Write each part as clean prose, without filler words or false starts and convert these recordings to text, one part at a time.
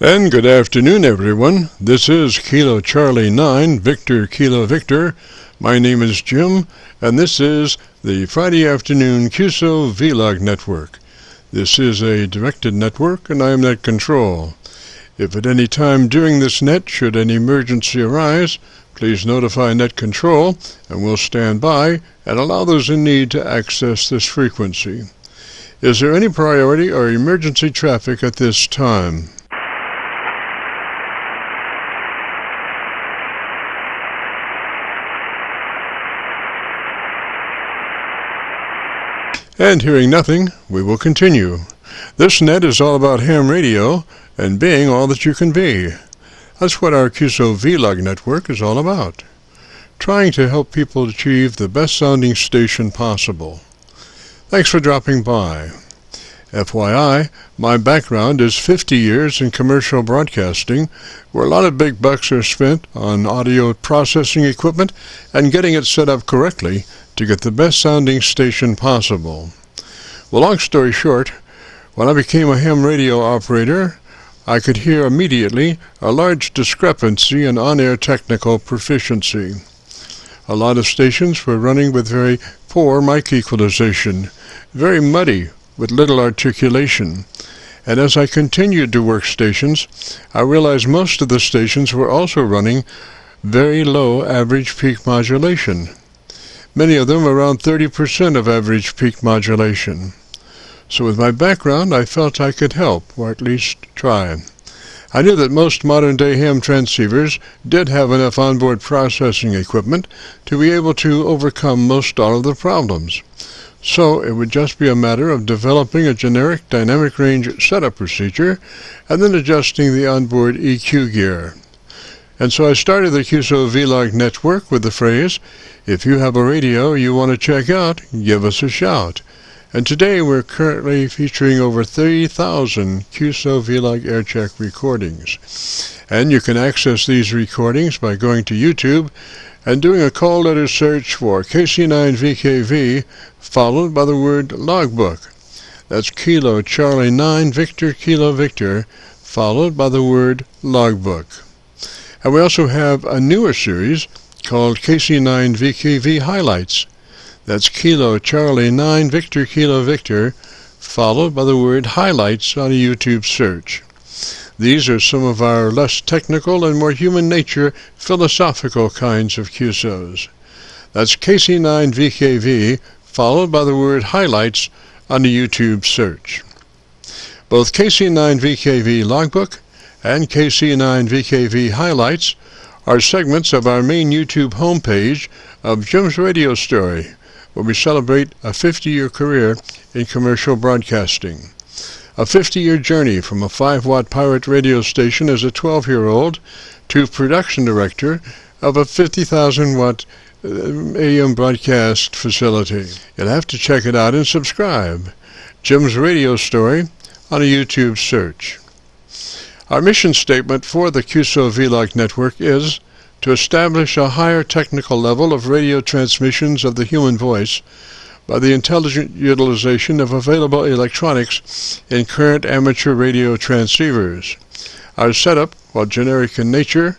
And good afternoon, everyone. This is Kilo Charlie 9, Victor Kilo Victor. My name is Jim, and this is the Friday afternoon Qso-Vlog network. This is a directed network, and I am net control. If at any time during this net should any emergency arise, please notify net control, and we'll stand by and allow those in need to access this frequency. Is there any priority or emergency traffic at this time? And hearing nothing, we will continue. This net is all about ham radio and being all that you can be. That's what our Qso-Vlog network is all about. Trying to help people achieve the best sounding station possible. Thanks for dropping by. FYI, my background is 50 years in commercial broadcasting, where a lot of big bucks are spent on audio processing equipment and getting it set up correctly to get the best sounding station possible. Well, long story short, when I became a ham radio operator, I could hear immediately a large discrepancy in on-air technical proficiency. A lot of stations were running with very poor mic equalization, very muddy, with little articulation. And as I continued to work stations, I realized most of the stations were also running very low average peak modulation. Many of them around 30% of average peak modulation. So with my background, I felt I could help, or at least try. I knew that most modern-day ham transceivers did have enough onboard processing equipment to be able to overcome most all of the problems. So it would just be a matter of developing a generic dynamic range setup procedure and then adjusting the onboard EQ gear. And so I started the Qso-Vlog network with the phrase, if you have a radio you want to check out, give us a shout. And today we're currently featuring over 30,000 Qso-Vlog AIRCHECK recordings. And you can access these recordings by going to YouTube and doing a call letter search for KC9VKV, followed by the word logbook. That's Kilo Charlie 9 Victor Kilo Victor, followed by the word logbook. And we also have a newer series called KC9VKV Highlights. That's Kilo Charlie 9 Victor Kilo Victor, followed by the word Highlights on a YouTube search. These are some of our less technical and more human nature philosophical kinds of QSOs. That's KC9VKV, followed by the word Highlights on a YouTube search. Both KC9VKV Logbook and KC9VKV Highlights are segments of our main YouTube homepage of Jim's Radio Story, where we celebrate a 50-year career in commercial broadcasting. A 50-year journey from a 5-watt pirate radio station as a 12-year-old to production director of a 50,000-watt AM broadcast facility. You'll have to check it out and subscribe. Jim's Radio Story on a YouTube search. Our mission statement for the Qso-Vlog network is to establish a higher technical level of radio transmissions of the human voice by the intelligent utilization of available electronics in current amateur radio transceivers. Our setup, while generic in nature,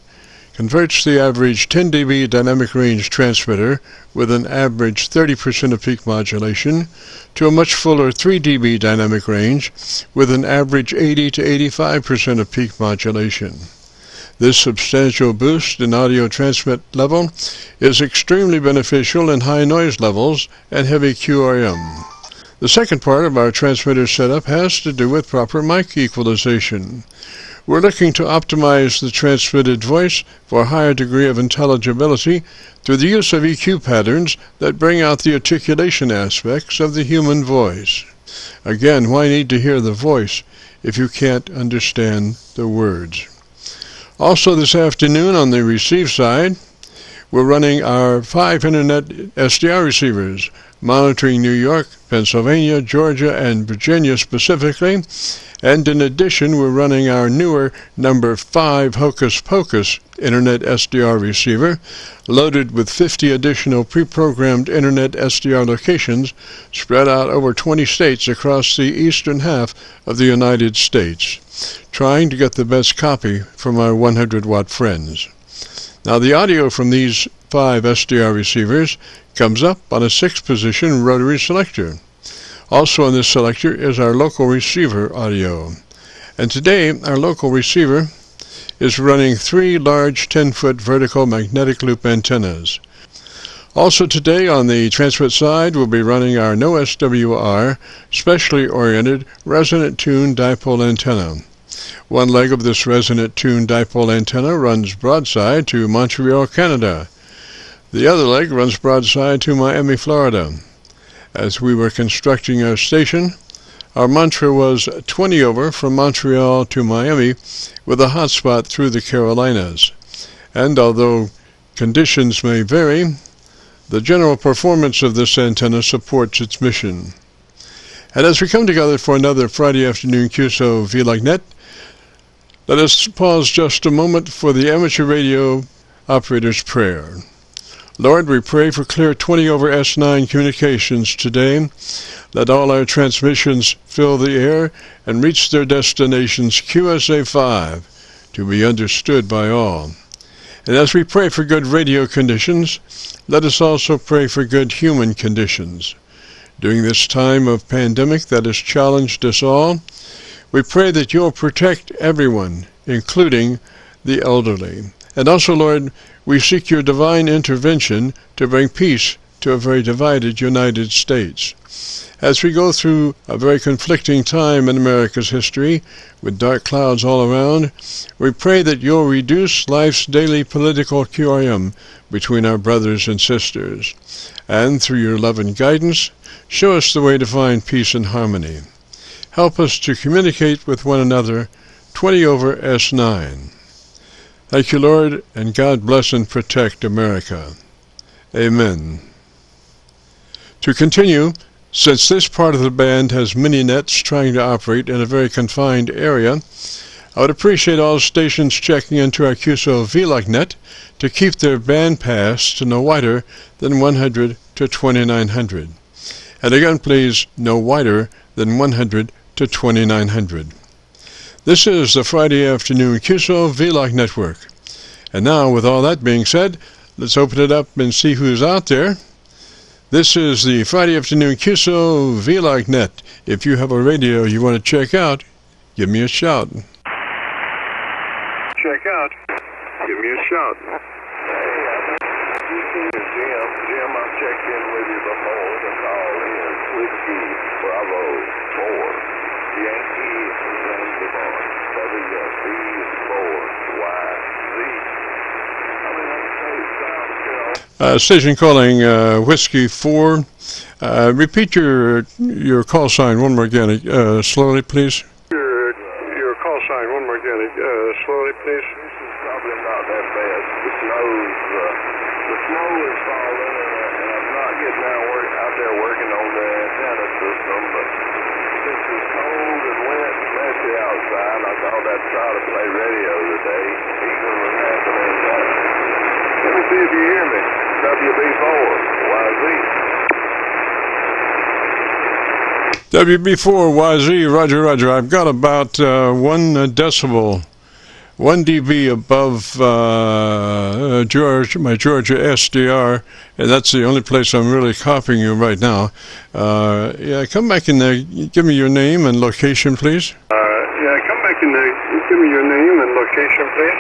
converts the average 10 dB dynamic range transmitter with an average 30% of peak modulation to a much fuller 3 dB dynamic range with an average 80 to 85% of peak modulation. This substantial boost in audio transmit level is extremely beneficial in high noise levels and heavy QRM. The second part of our transmitter setup has to do with proper mic equalization. We're looking to optimize the transmitted voice for a higher degree of intelligibility through the use of EQ patterns that bring out the articulation aspects of the human voice. Again, why need to hear the voice if you can't understand the words? Also this afternoon on the receive side, we're running our 5 internet SDR receivers, monitoring New York, Pennsylvania, Georgia, and Virginia specifically. And in addition, we're running our newer number 5 Hocus Pocus Internet SDR receiver, loaded with 50 additional pre-programmed Internet SDR locations spread out over 20 states across the eastern half of the United States, trying to get the best copy from our 100-watt friends. Now, the audio from these 5 SDR receivers comes up on a 6-position rotary selector. Also on this selector is our local receiver audio. And today, our local receiver is running 3 large 10-foot vertical magnetic loop antennas. Also today on the transmit side, we'll be running our no SWR, specially oriented resonant tuned dipole antenna. One leg of this resonant tuned dipole antenna runs broadside to Montreal, Canada. The other leg runs broadside to Miami, Florida. As we were constructing our station, our mantra was 20 over from Montreal to Miami with a hotspot through the Carolinas. And although conditions may vary, the general performance of this antenna supports its mission. And as we come together for another Friday afternoon Qso-Vlog net, let us pause just a moment for the amateur radio operator's prayer. Lord, we pray for clear 20 over S9 communications today. Let all our transmissions fill the air and reach their destinations QSA5 to be understood by all. And as we pray for good radio conditions, let us also pray for good human conditions. During this time of pandemic that has challenged us all, we pray that you'll protect everyone, including the elderly. And also, Lord, we seek your divine intervention to bring peace to a very divided United States. As we go through a very conflicting time in America's history, with dark clouds all around, we pray that you'll reduce life's daily political QRM between our brothers and sisters. And through your love and guidance, show us the way to find peace and harmony. Help us to communicate with one another 20 over S9. Thank you, Lord, and God bless and protect America. Amen. To continue, since this part of the band has many nets trying to operate in a very confined area, I would appreciate all stations checking into our Qso-Vlog net to keep their band pass to no wider than 100 to 2900. And again, please, no wider than 100 to 2900. This is the Friday afternoon Qso-Vlog network. And now, with all that being said, let's open it up and see who's out there. This is the Friday afternoon Qso-Vlog net. If you have a radio you want to check out, give me a shout. Check out. Give me a shout. Hey, Jim. Jim, I've checked in with you before to call in. Whiskey Bravo 4. Yankee Zanzibar. WB4YZ. Station calling Whiskey 4. Repeat your call sign one more again, slowly, please. Your call sign one more again, slowly, please. This is probably not that bad. The snow is falling, and I'm not getting out there working on the antenna system, but since it's cold and wet and messy outside, I thought I'd try to play radio today, even with half an antenna. Let me see if you hear me. WB4YZ, Roger, Roger. I've got about 1 decibel, 1 dB above my Georgia SDR, and that's the only place I'm really copying you right now. Yeah, come back and give me your name and location, please. Come back and give me your name and location, please.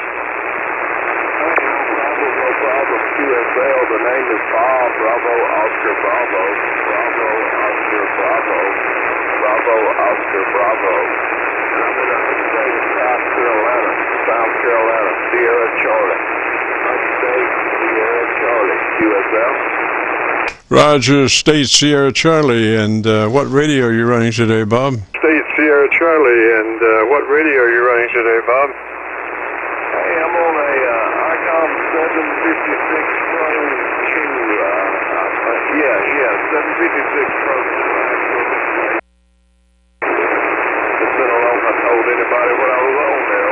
No problem. QSL, the name is Bob, Bravo, Oscar, Bravo, Bravo, Oscar, Bravo, Bravo, Oscar, Bravo. And I'm in the state of South Carolina, Sierra, Charlie. State, Sierra, Charlie, QSL. Roger, State, Sierra, Charlie. And what radio are you running today, Bob? State, Sierra, Charlie. And what radio are you running today, Bob? Hey, I'm on a ICOM 756 phone 2. I Yeah, 756 program. It's been a long time I told anybody what I was on there.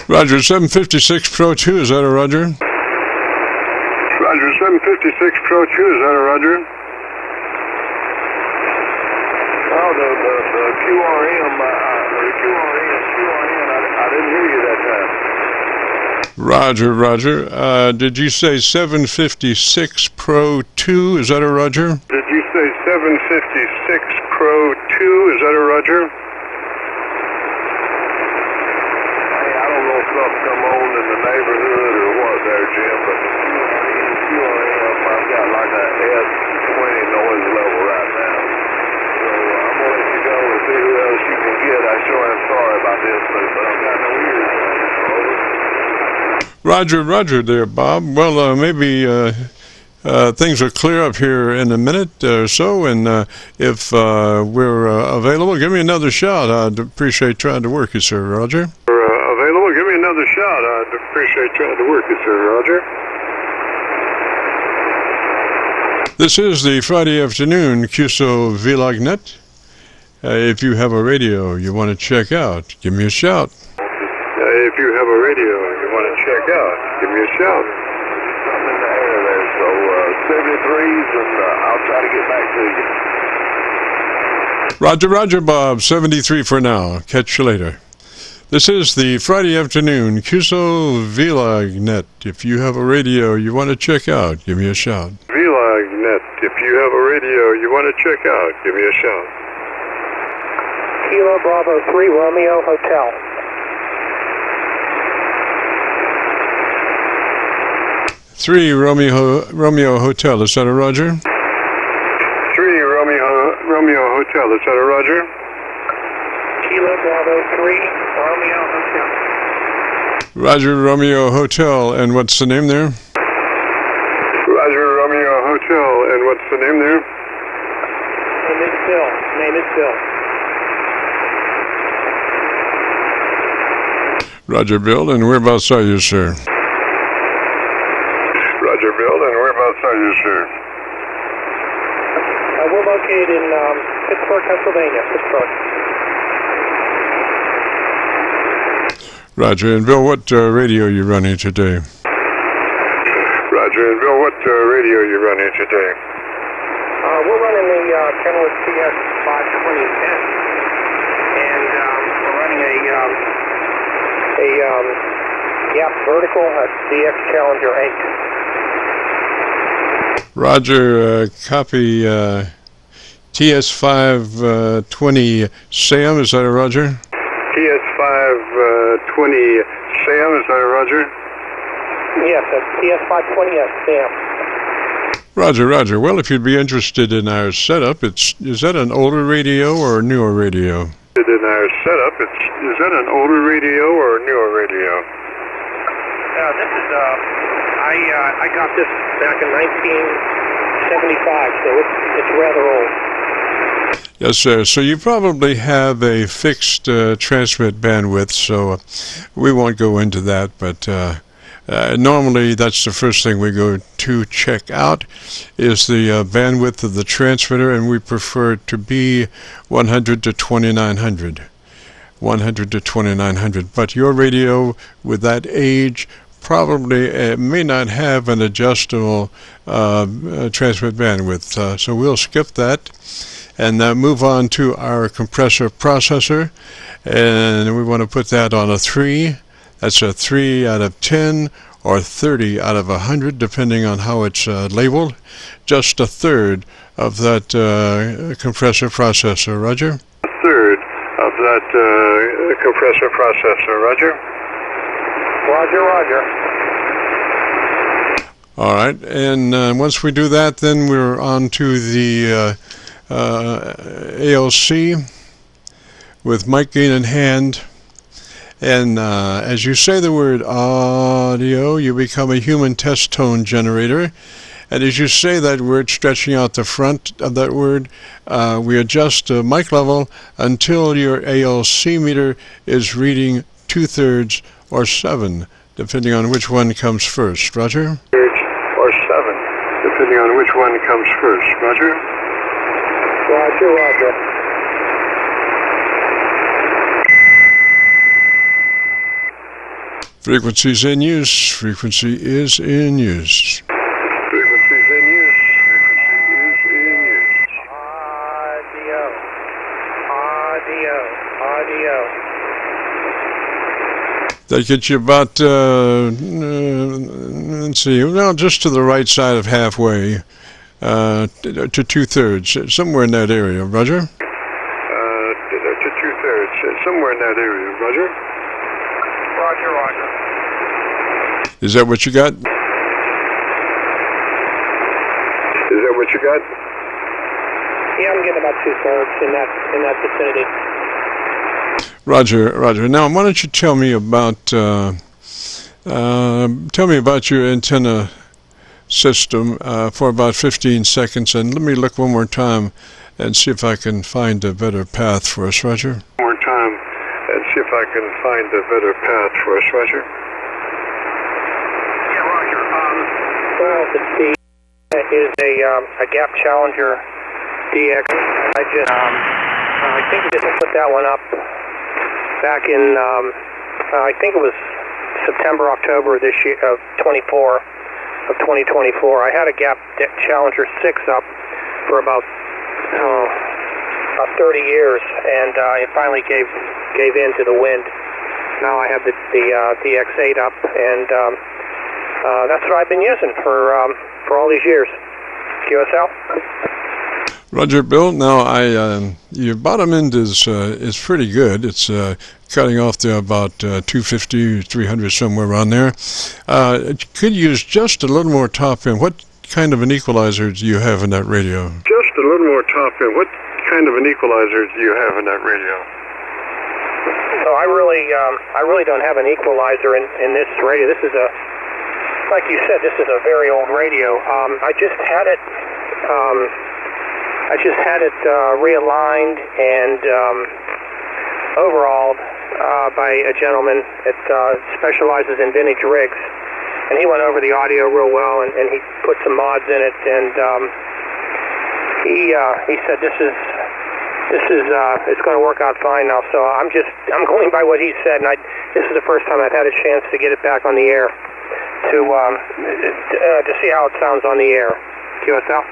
Roger, 756 Pro 2, is that a Roger? Roger, 756 Pro 2, is that a Roger? Oh, the QRM, I didn't hear you that time. Roger. Did you say 756 Pro 2, is that a Roger? Did you say 756 Pro 2, is that a Roger? Something come on in the neighborhood or what there, Jim, but QRM, I've got like a S20 noise level right now. So I'm going to let you go and see who else you can get. I sure am sorry about this, but I've got no ears. Roger there, Bob. Well, maybe things will clear up here in a minute or so, and if we're available, give me another shot. I'd appreciate trying to work you, sir, Roger. Available, give me another shot. I'd appreciate trying to work you, sir, Roger. This is the Friday afternoon Qso-Vlog net. If you have a radio you want to check out, give me a shout. If you have a radio you want to check out, give me a shout. I'm in the air there, so 73s, and I'll try to get back to you. Roger, Bob. 73 for now. Catch you later. This is the Friday afternoon Qso-Vlog net. If you have a radio you want to check out, give me a shout. Vlog net. If you have a radio you want to check out, give me a shout. Kilo Bravo 3 Romeo Hotel. 3 Romeo Hotel, is that a Roger? 3 Romeo Hotel, is that a Roger? Kilo Bravo 3 Romeo Hotel. Roger, Romeo Hotel, and what's the name there? Roger, Romeo Hotel, and what's the name there? Name is Bill. Roger, Bill, and whereabouts are you, sir? Roger, Bill, and whereabouts are you, sir? We're located in Pittsburgh, Pennsylvania. Roger, and Bill, what radio are you running today? Roger, and Bill, what radio are you running today? We're running the Kenworth TS520S, and we're running a vertical DX Challenger 8. Roger, copy TS520 Sam, is that a Roger? TS520 Sam, is that a Roger? Yes, that's TS520S Sam. Roger. Well, if you'd be interested in our setup, is that an older radio or a newer radio? In our setup, is that an older radio or a newer radio? This is I got this back in 1975, so it's rather old. Yes, sir. So you probably have a fixed transmit bandwidth, so we won't go into that, but normally that's the first thing we go to check out is the bandwidth of the transmitter, and we prefer it to be 100 to 2900. 100 to 2900. But your radio with that age probably may not have an adjustable transmit bandwidth, so we'll skip that and move on to our compressor processor, and we want to put that on a 3. That's a 3 out of 10 or 30 out of 100, depending on how it's labeled. Just a third of that compressor processor, Roger? A third of that compressor processor, Roger? Roger. All right, and once we do that, then we're on to the ALC with mic gain in hand. And as you say the word audio, you become a human test tone generator. And as you say that word, stretching out the front of that word, we adjust the mic level until your ALC meter is reading 2/3 or 7, depending on which one comes first. Roger? Or 7, depending on which one comes first. Roger? Roger, roger. Frequency's in use. Frequency is in use. Frequency's in use. Frequency is in use. Audio. Audio. Audio. That gets you about, let's see, well, just to the right side of halfway, to 2/3, somewhere in that area. Roger? To 2/3, somewhere in that area. Roger? Roger, roger. Is that what you got? Is that what you got? Yeah, I'm getting about 2/3 in that vicinity. Roger, Roger. Now, why don't you tell me about your antenna system for about 15 seconds, and let me look one more time and see if I can find a better path for us, Roger. One more time and see if I can find a better path for us, Roger. Yeah, roger. Well, the is a Gap Challenger DX. I think we just put that one up back in, I think it was September, October this year of 2024. I had a Gap Challenger 6 up for about 30 years, and it finally gave in to the wind. Now I have the DX8 up, and that's what I've been using for all these years. QSL. Roger, Bill. Now, your bottom end is pretty good. It's cutting off there about 250, 300, somewhere around there. It could use just a little more top end. What kind of an equalizer do you have in that radio? Just a little more top end. What kind of an equalizer do you have in that radio? So I really don't have an equalizer in this radio. This is like you said, this is a very old radio. I just had it realigned and overhauled by a gentleman that specializes in vintage rigs, and he went over the audio real well, and he put some mods in it, and he said this is it's going to work out fine now. So I'm going by what he said, and this is the first time I've had a chance to get it back on the air to see how it sounds on the air. QSL.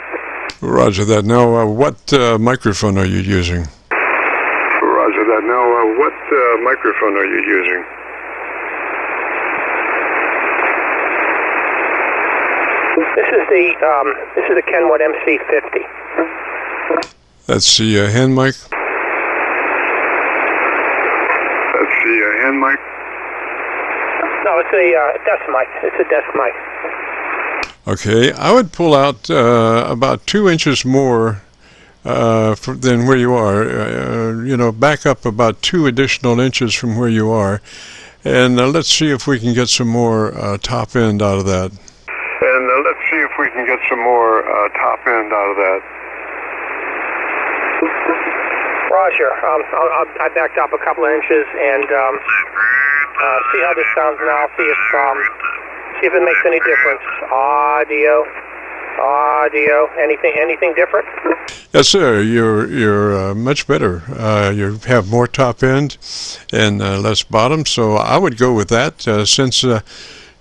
Roger that. Now, what microphone are you using? Roger that. Now, what microphone are you using? This is the Kenwood MC50. That's the hand mic? That's the hand mic? No, it's a desk mic. It's a desk mic. Okay, I would pull out about 2 inches more than where you are. Back up about 2 additional inches from where you are, and let's see if we can get some more top end out of that. Roger. I backed up a couple of inches and see how this sounds now. See if it makes any difference. Audio. Anything different? Yes, sir. You're much better. You have more top end and less bottom. So I would go with that since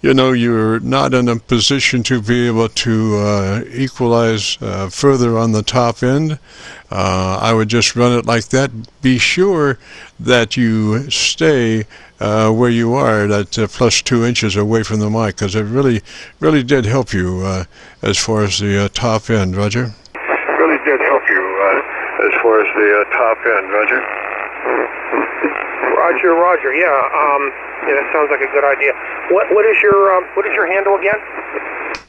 you're not in a position to be able to equalize further on the top end. I would just run it like that. Be sure that you stay where you are, that plus 2 inches away from the mic, because it really did help you as far as the top end, Roger. Really did help you as far as the top end, Roger. Roger. Yeah, that sounds like a good idea. What is your handle again?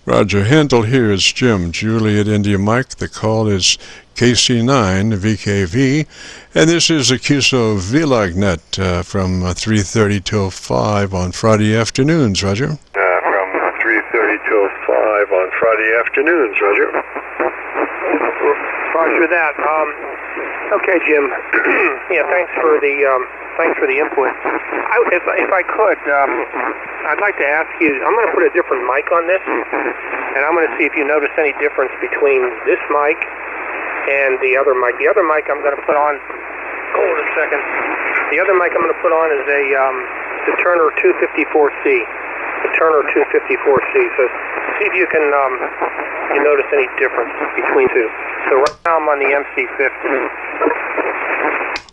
Roger. Handle here is Jim, Juliet India Mike. The call is KC9VKV, and this is a Qso-Vlog net from 3:30 till 5 on Friday afternoons, Roger. From 3:30 till 5 on Friday afternoons, Roger. Roger that. Okay, Jim. Yeah, thanks for the input. If I could, I'd like to ask you. I'm going to put a different mic on this, and I'm going to see if you notice any difference between this mic and the other mic. The other mic I'm going to put on. Hold a second. The other mic I'm going to put on is the Turner 254C. The Turner 254C. So see if you can you notice any difference between two. So right now I'm on the MC50.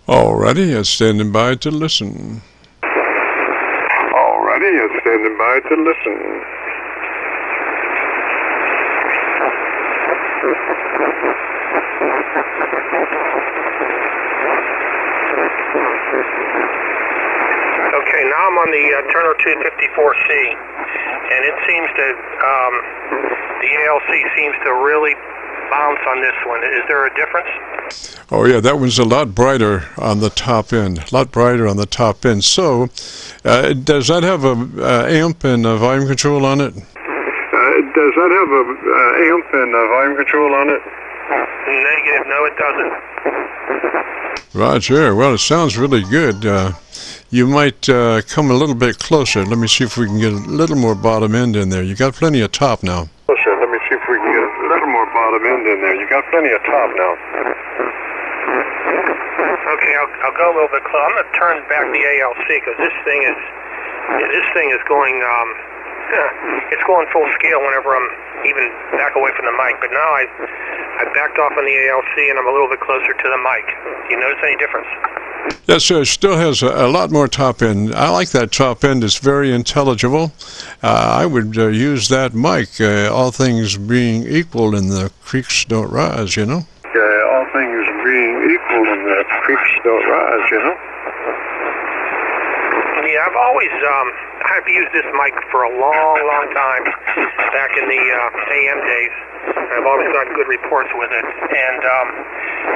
Alrighty, it's standing by to listen. Alrighty, it's standing by to listen. Okay, now I'm on the Turner 254C, and it seems to, the ALC seems to really bounce on this one. Is there a difference? Oh yeah, that one's a lot brighter on the top end. A lot brighter on the top end. So, does that have a amp and a volume control on it? Does that have a amp and volume control on it? Negative. No, it doesn't. Roger. Well, it sounds really good. You might come a little bit closer. Let me see if we can get a little more bottom end in there. You got plenty of top now. Closer. Let me see if we can get a little more bottom end in there. You got plenty of top now. Okay, I'll go a little bit closer. I'm going to turn back the ALC because this thing is going it's going full scale whenever I'm even back away from the mic. But now I backed off on the ALC and I'm a little bit closer to the mic. Do you notice any difference? Yes, sir. It still has a lot more top end. I like that top end. It's very intelligible. I would use that mic, all things being equal and the creeks don't rise, you know? All things being equal and the creeks don't rise, you know? Yeah, I've used this mic for a long time, back in the AM days. I've always gotten good reports with it, and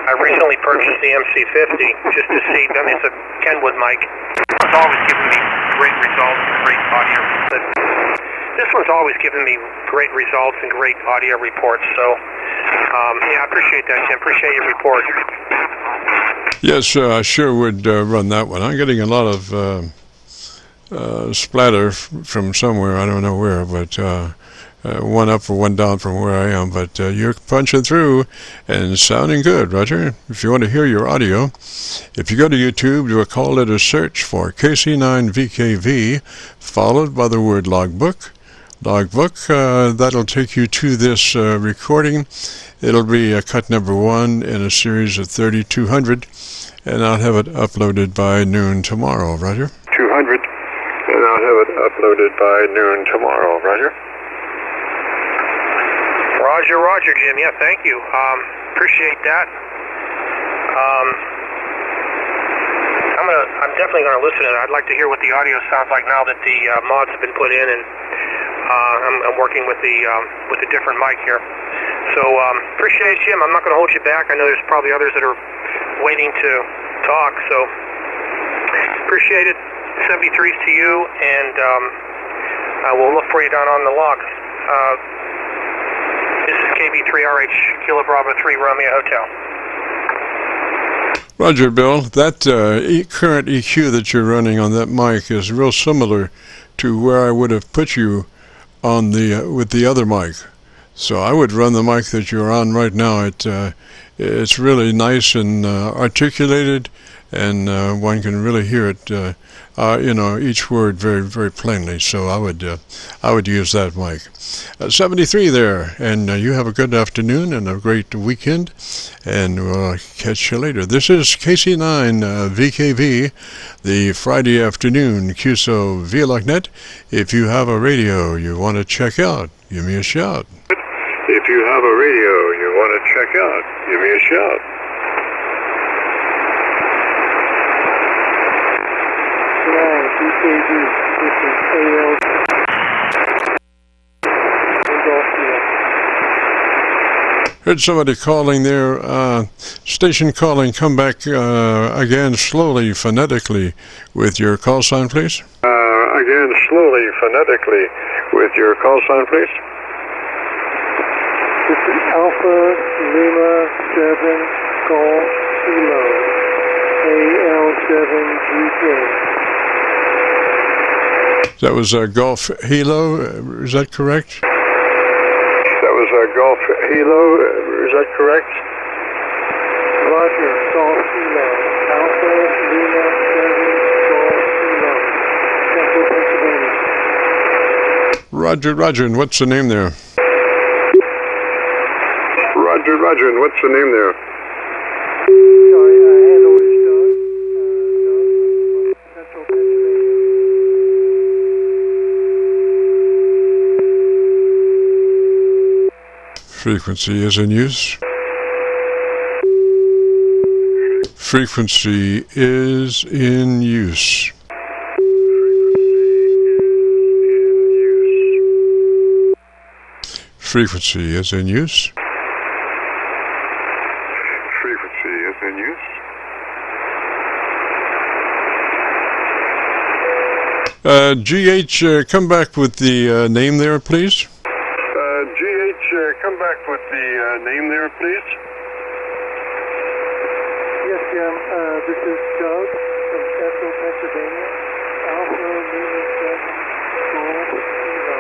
I recently purchased the MC50 just to see. I mean, it's a Kenwood mic. It's always given me great results and great audio. But this one's always given me great results and great audio reports. So, yeah, I appreciate that, Jim. Appreciate your report. Yes, I sure would run that one. I'm getting a lot of splatter from somewhere, I don't know where, but one up or one down from where I am, but you're punching through and sounding good, Roger. If you want to hear your audio, if you go to YouTube, do a call it a search for KC9VKV, followed by the word logbook. That'll take you to this recording. It'll be cut number 1 in a series of 3200, and I'll have it uploaded by noon tomorrow, Roger. 200. And I'll have it uploaded by noon tomorrow, Roger. Roger, Jim. Yeah, thank you. Appreciate that. I'm definitely gonna listen to it. I'd like to hear what the audio sounds like now that the mods have been put in, and I'm working with the different mic here. So appreciate it, Jim. I'm not gonna hold you back. I know there's probably others that are waiting to talk. So appreciate it. 73s to you, and we'll look for you down on the log. This is KB3RH, Kilo Bravo 3, Romeo Hotel. Roger, Bill. That current EQ that you're running on that mic is real similar to where I would have put you on with the other mic. So I would run the mic that you're on right now. It's really nice and articulated, and one can really hear it. Each word very, very plainly. So I would use that mic. 73 there, and you have a good afternoon and a great weekend, and we'll catch you later. This is KC9VKV, the Friday afternoon Qso-Vlog net. If you have a radio you want to check out, give me a shout. If you have a radio you want to check out, give me a shout. BKV, this is AL. Heard somebody calling there, station calling. Come back again slowly, phonetically, with your call sign, please. Again slowly, phonetically, with your call sign, please. This is Alpha Lima 7 Golf Kilo, AL7GK. That was Golf Hilo, is that correct? That was Golf Hilo, is that correct? Roger, Golf Kilo, Alpha Lima 7, Golf Kilo, Central Pennsylvania. Roger, and what's the name there? Roger, and what's the name there? Sorry, hand over to Doug. Doug, Central Pennsylvania. Frequency is in use. Frequency is in use. Frequency is in use. Frequency is in use. GH, come back with the name there, please. GH, come back with the name there, please. Yes, Jim. This is Doug from Central Pennsylvania. Alpha Lima 7, Golf Kilo.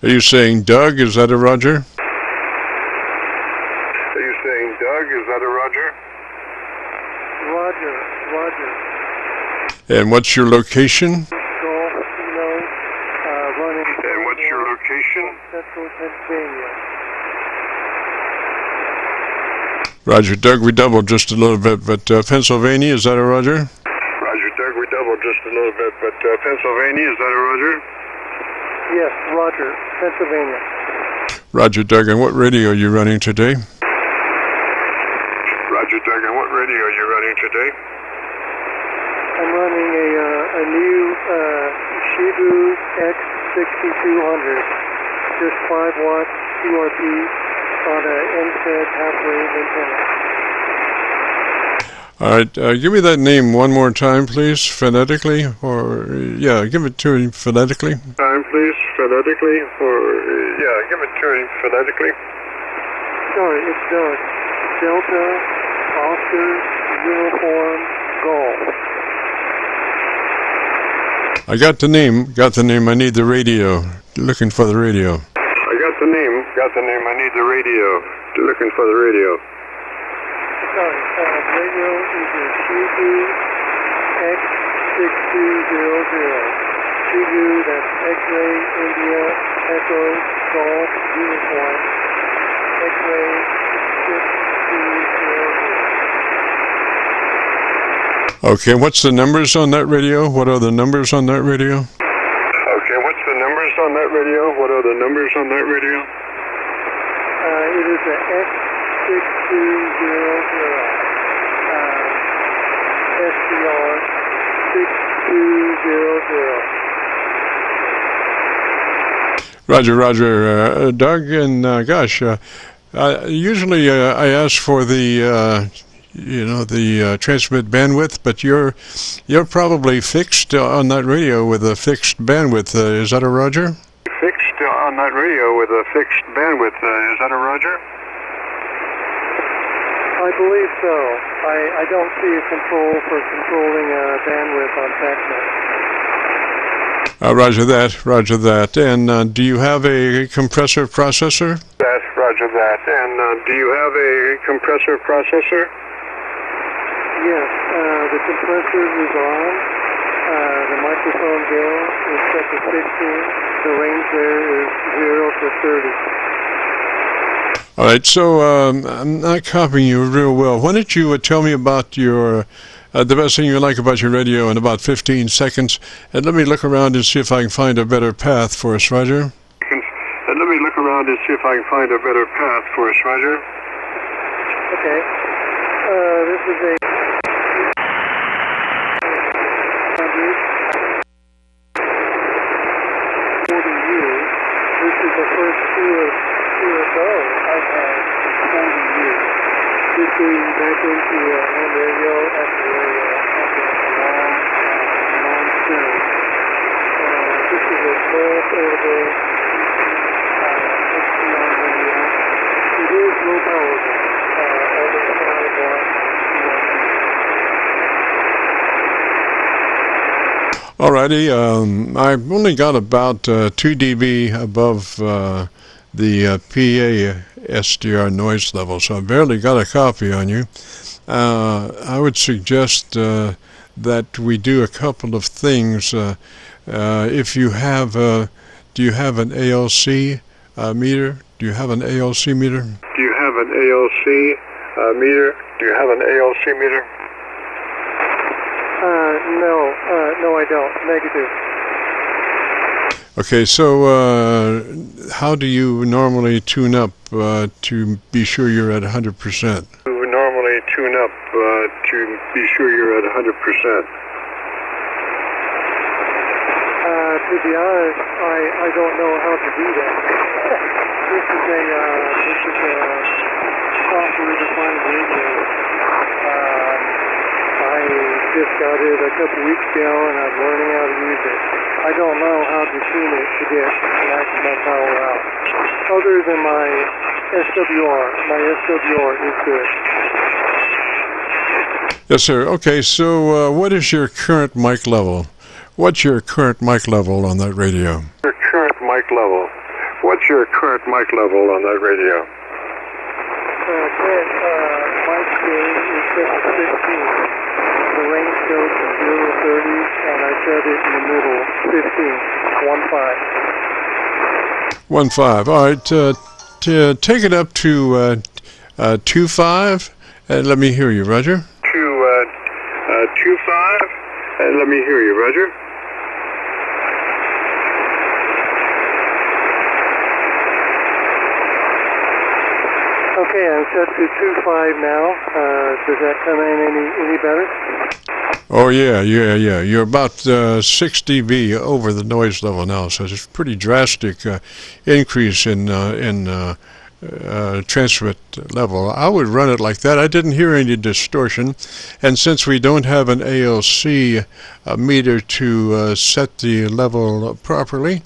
Are you saying Doug? Is that a Roger? Are you saying Doug? Is that a Roger? Roger. And what's your location? Golf Kilo, running. And what's your location? Central Pennsylvania. Roger, Doug, we doubled just a little bit, but Pennsylvania, is that a Roger? Roger, Doug, we doubled just a little bit, but Pennsylvania, is that a Roger? Yes, Roger, Pennsylvania. Roger, Doug, and what radio are you running today? Roger, Doug, and what radio are you running today? I'm running a new Shibu X6200, just 5-watt QRP on an NFED half-wave antenna. All right, give me that name one more time, please, phonetically, or, yeah, give it to me phonetically. Time, please, phonetically, give it to me phonetically. Sorry, it's Doug. Delta, Oscar, Uniform, Golf. I got the name, I need the radio, looking for the radio. I got the name, I need the radio. Looking for the radio. Sorry, radio is a Shibu X6200. Shibu, that's X-ray, India, Echo, Golf, Uniform, X-ray 6200. Okay, what's the numbers on that radio? What are the numbers on that radio? Okay, what's the numbers on that radio? What are the numbers on that radio? It is a X6200. SCR 6200. Roger, Doug, and usually I ask for the the transmit bandwidth, but you're probably fixed on that radio with a fixed bandwidth. Is that a Roger? Fixed on that radio with a fixed bandwidth. Is that a Roger? I believe so. I don't see a control for controlling bandwidth on TACnet. Roger that. And do you have a compressor processor? Roger that. And do you have a compressor processor? Yes, the compressor is on. The microphone gain is set to 16. The range there is 0 to 30. All right, so I'm not copying you real well. Why don't you tell me about your the best thing you like about your radio in about 15 seconds, and let me look around and see if I can find a better path for us, Roger. And let me look around and see if I can find a better path for us, Roger. Okay. This is a 40 years. This is the first QSO I've had in 40 years. Just going back into ham radio after a long stint. This is a small portable XPR radio. It is low power Alrighty, I've only got about 2 dB above the PA SDR noise level, so I've barely got a copy on you. I would suggest that we do a couple of things. If you have, do you have an ALC meter? Do you have an ALC meter? Do you have an ALC meter? Do you have an ALC meter? No, I don't. Negative. Okay, so how do you normally tune up to be sure you're at 100%? We normally tune up to be sure you're at 100%. To be honest, I don't know how to do that. This is a software-defined radio. I just got it a couple weeks ago, and I'm learning how to use it. I don't know how to tune it to get maximum power out. Other than my SWR. My SWR is good. Yes, sir. Okay, so what is your current mic level? What's your current mic level on that radio? Your current mic level. What's your current mic level on that radio? Current mic gain is set to 15. The range goes from 0 to 30, and I set it in the middle, 15, 1.5. 1.5. All right, take it up to 2.5, and let me hear you, Roger. 2.5, and let me hear you, Roger. Okay, I'm set to 2.5 now. Does that come in any better? Oh, yeah. You're about 6 dB over the noise level now, so it's a pretty drastic increase in transmit level. I would run it like that. I didn't hear any distortion, and since we don't have an ALC meter to set the level properly,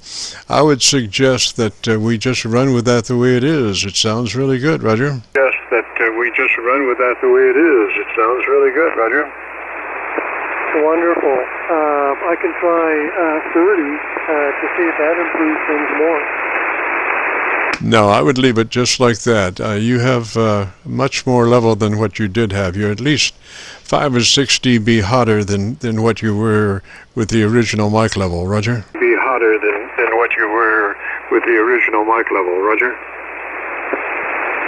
I would suggest that we just run with that the way it is. It sounds really good, Roger. Yes, that we just run with that the way it is. It sounds really good, Roger. Wonderful. I can try 30 to see if that improves things more. No, I would leave it just like that. You have much more level than what you did have. You're at least 5 or 6 dB hotter than what you were with the original mic level, Roger. Be hotter than what you were with the original mic level, Roger.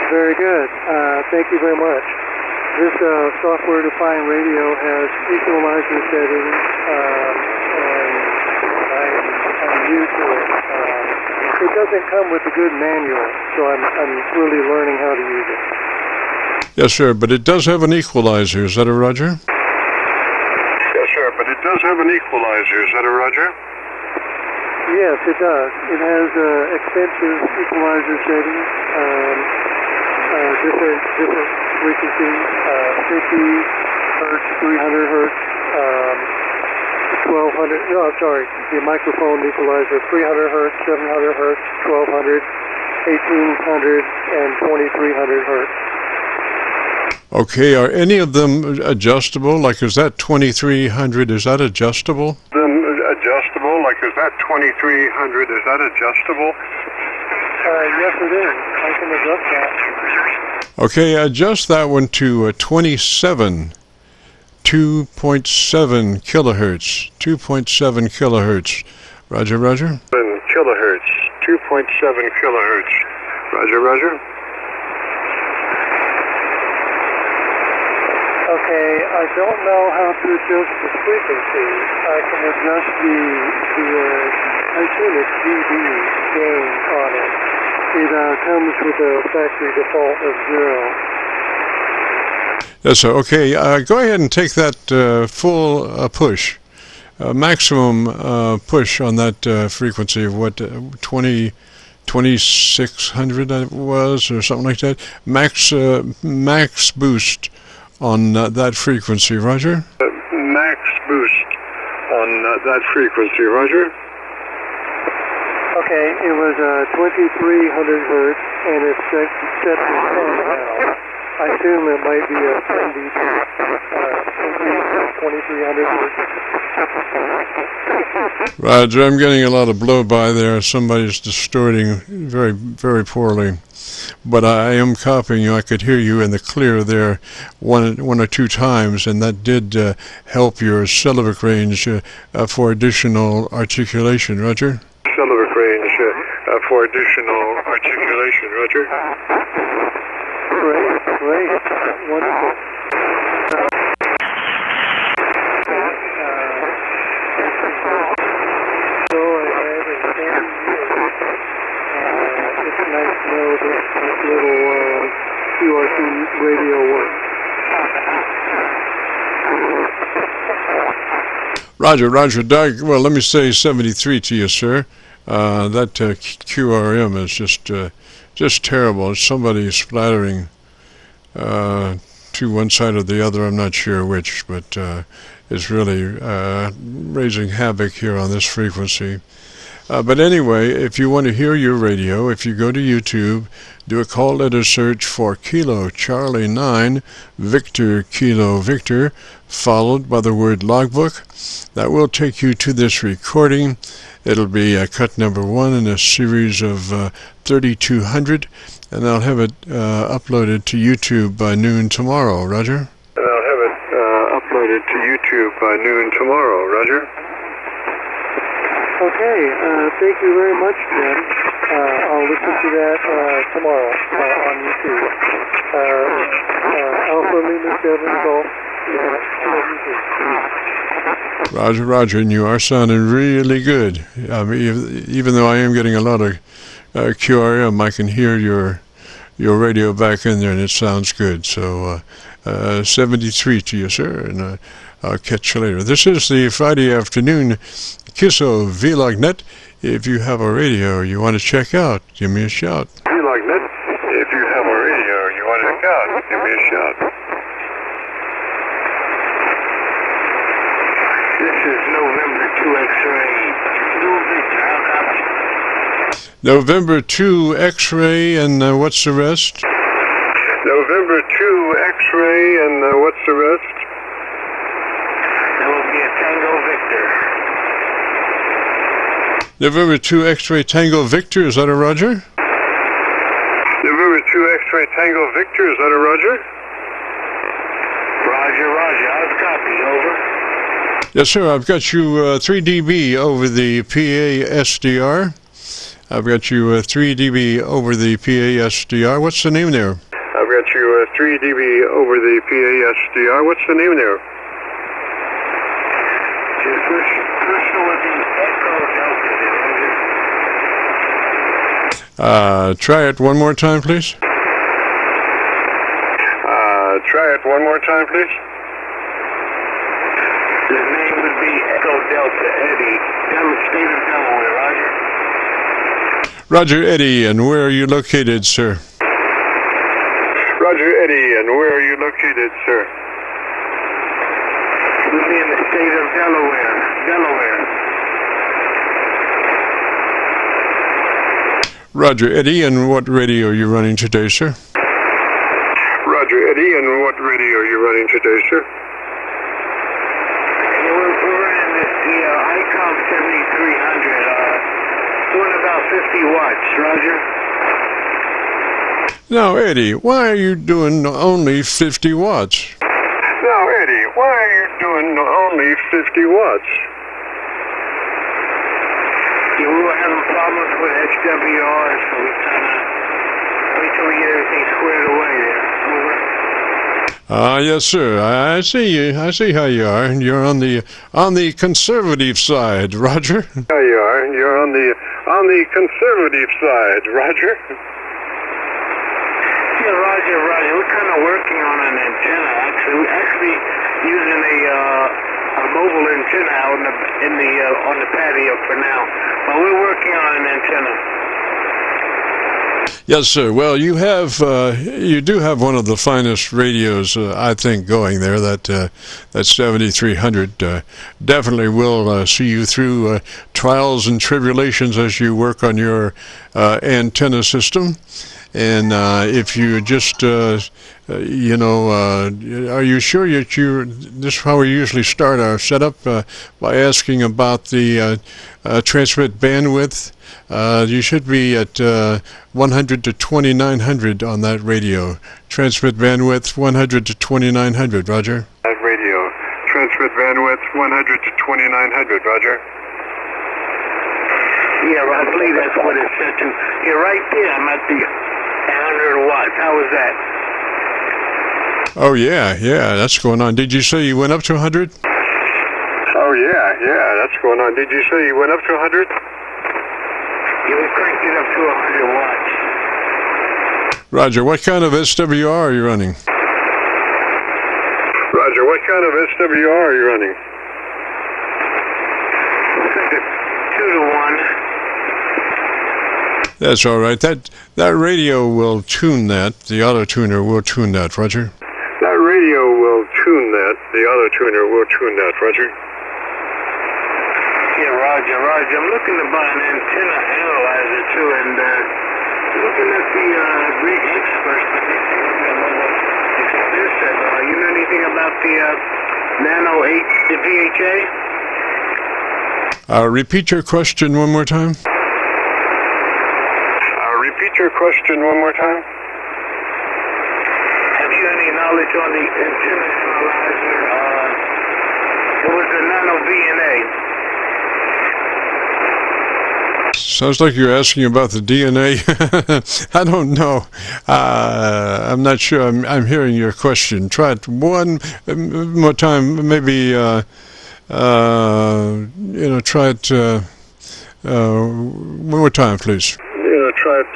Very good. Thank you very much. This software-defined radio has equalizer settings, and I'm new to it. It doesn't come with a good manual, so I'm really learning how to use it. Yes, sir, but it does have an equalizer. Is that a Roger? Yes, sir, but it does have an equalizer. Is that a Roger? Yes, it does. It has extensive equalizer settings, different frequencies, 50 hertz, 300 hertz, 1200, no, I'm sorry, the microphone equalizer, 300 hertz, 700 hertz, 1200, 1800, and 2300 hertz. Okay, are any of them adjustable? Like, is that 2300, is that adjustable? Adjustable? Like, is that 2300, is that adjustable? Yes, it is. I can adjust that. Okay, adjust that one to 2.7 kilohertz. 2.7 kilohertz. Roger, Roger. Kilohertz. 2.7 kilohertz. Roger, Roger. Okay, I don't know how to adjust the frequency. I can adjust I assume it's dB gain on it. It comes with a factory default of 0. Yes, sir. Okay, go ahead and take that full push, maximum push on that frequency of what, 2600 it was, or something like that. Max boost on that frequency, Roger. Max boost on that frequency, Roger. Okay, it was 2300 hertz, and it's set to 10 now. I assume it might be a 10 dB increase. 2300 hertz. Roger, I'm getting a lot of blow-by there. Somebody's distorting very, very poorly. But I am copying you. I could hear you in the clear there one or two times, and that did help your syllabic range for additional articulation. Roger? Syllabic range for additional articulation. Roger? Great. Wonderful. So I have a it's nice to know this little QRC radio works. Roger, Doug. Well, let me say 73 to you, sir. That QRM is just terrible. Somebody splattering to one side or the other. I'm not sure which, but it's really raising havoc here on this frequency. But anyway, if you want to hear your radio, if you go to YouTube, do a call letter search for Kilo Charlie 9 Victor Kilo Victor, followed by the word logbook. That will take you to this recording. It'll be cut number 1 in a series of 3200, and I'll have it uploaded to YouTube by noon tomorrow. Roger? And I'll have it uploaded to YouTube by noon tomorrow. Roger? Okay, thank you very much, Jim. I'll listen to that tomorrow on YouTube. Alpha Lima 7 Golf. Roger, and you are sounding really good. I mean, even though I am getting a lot of QRM, I can hear your radio back in there, and it sounds good. So 73 to you, sir, and I'll catch you later. This is the Friday afternoon Qso-Vlog net. If you have a radio you want to check out, give me a shout. Vlog net. If you have a radio you want to check out, give me a shout. This is November 2 X-ray. November 2 X-ray, and what's the rest? November 2 X-ray, and what's the rest? That will be a Tango Victor. November 2 X-ray Tango Victor, is that a Roger? November 2 X-ray Tango Victor, is that a Roger? Roger, I've copied, over. Yes, sir, I've got you 3 dB over the PA SDR. I've got you 3 dB over the PA SDR. What's the name there? I've got you 3 dB over the PA SDR. What's the name there? Try it one more time, please. Try it one more time, please. The name would be Echo Delta Eddie, state of Delaware, Roger. Roger, Eddie, and where are you located, sir? Roger, Eddie, and where are you located, sir? We'll be in the state of Delaware. Roger, Eddie, and what radio are you running today, sir? Roger, Eddie, and what radio are you running today, sir? We're running the ICOM 7300, doing about 50 watts, Roger. Now, Eddie, why are you doing only 50 watts? Now, Eddie, why are you doing only 50 watts? We were having problems with HWR, so we kind of wait till we get everything squared away there. Over. Yes, sir. I see you. I see how you are. You're on the conservative side, Roger. There you are. You're on the conservative side, Roger. Yeah, Roger. We're kind of working on an antenna. We're actually using a mobile antenna out on the patio for now. But we're working on an antenna. Yes, sir. Well, you do have one of the finest radios, I think, going there. That 7300 definitely will see you through trials and tribulations as you work on your antenna system. And if you just, are you sure that this is how we usually start our setup, by asking about the transmit bandwidth? You should be at 100 to 2900 on that radio. Transmit bandwidth 100 to 2900, Roger. That radio. Transmit bandwidth 100 to 2900, Roger. Yeah, I believe that's what it said to. Yeah, right there, I'm at the 100 watts. How was that? Oh, yeah, that's going on. Did you say you went up to 100? Oh, yeah, that's going on. Did you say you went up to 100? Yeah, we cranked it up to 100 watts. Roger, what kind of SWR are you running? Roger, what kind of SWR are you running? Looks like a 2 to 1. That's all right. That radio will tune that. The auto tuner will tune that, Roger. That radio will tune that. The auto tuner will tune that, Roger. Yeah, Roger. I'm looking to buy an antenna analyzer too, and looking at the Greek experts, but they seem to be a little expensive. You know anything about the Nano 8 VHA? Repeat your question one more time. Repeat your question one more time. Have you any knowledge on the antenna analyzer? It was the Nano VNA. Sounds like you're asking about the DNA. I don't know. I'm not sure. I'm hearing your question. Try it one more time. Maybe try it one more time, please. Try it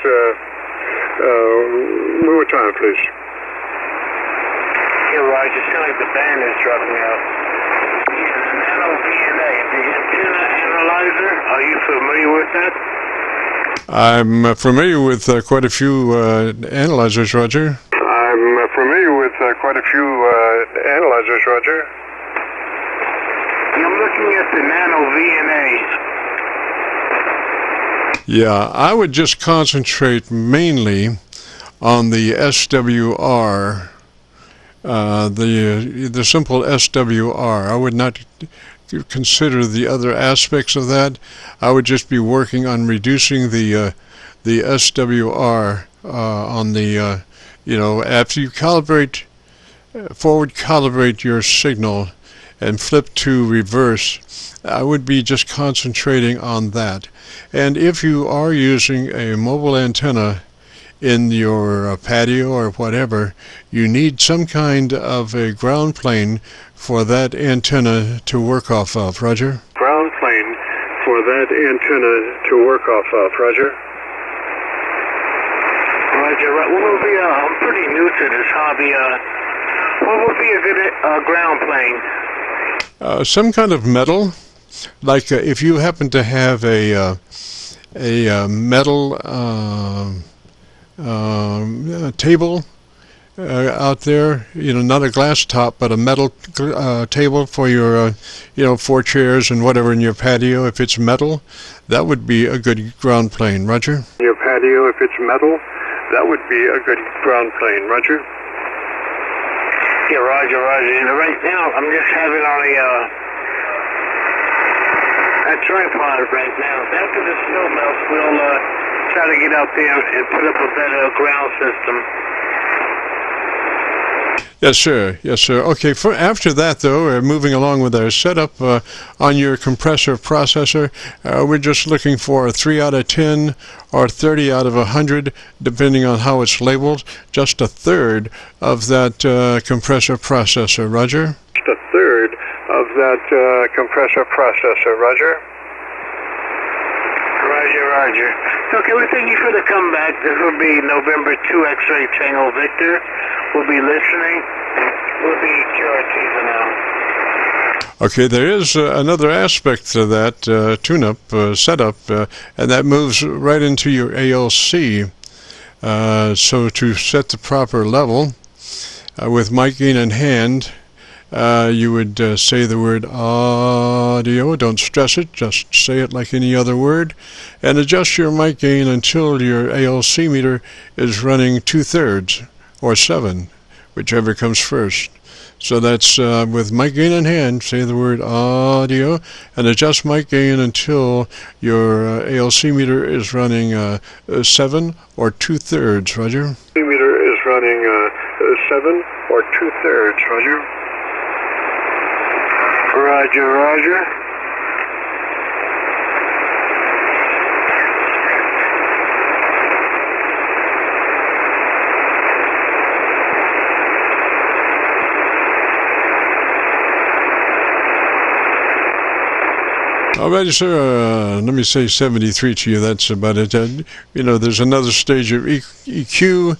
one more time, please. Yeah, Roger, it sounds like the band is dropping out. Yeah, the Nano VNA, the antenna analyzer. Are you familiar with that? I'm familiar with quite a few analyzers, Roger. I'm familiar with quite a few analyzers, Roger. I'm looking at the Nano VNA. Yeah, I would just concentrate mainly on the SWR, the simple SWR. I would not consider the other aspects of that. I would just be working on reducing the SWR on the, after you forward calibrate your signal and flip to reverse, I would be just concentrating on that. And if you are using a mobile antenna in your patio or whatever, you need some kind of a ground plane for that antenna to work off of, Roger? Ground plane for that antenna to work off of, Roger? Roger, what would be, I'm pretty new to this hobby, what would be a good ground plane? Some kind of metal, like if you happen to have a metal table out there, not a glass top, but a metal table for your, 4 chairs and whatever in your patio. If it's metal, that would be a good ground plane, Roger. Your patio, if it's metal, that would be a good ground plane, Roger. Yeah, Roger. Right now, I'm just having on a tripod right now. After the snow melts, we'll try to get out there and put up a better ground system. Yes, sir. Okay, after that, though, moving along with our setup on your compressor processor, we're just looking for a 3 out of 10 or 30 out of 100, depending on how it's labeled. Just a third of that compressor processor, Roger? Just a third of that compressor processor, Roger? Roger. Okay, we thank you for the comeback. This will be November 2 X-Ray Tango Victor. We'll be listening. We'll be QRT for now. Okay, there is another aspect to that tune-up setup, and that moves right into your ALC. So to set the proper level with mic gain in hand, you would say the word audio. Don't stress it, just say it like any other word. And adjust your mic gain until your ALC meter is running 2/3 or 7, whichever comes first. So that's with mic gain in hand, say the word audio, and adjust mic gain until your ALC meter is running 7 or 2/3, Roger. Meter is running 7 or 2/3, Roger. Roger, Roger. Alrighty, sir, let me say 73 to you, that's about it. You know, there's another stage of EQ,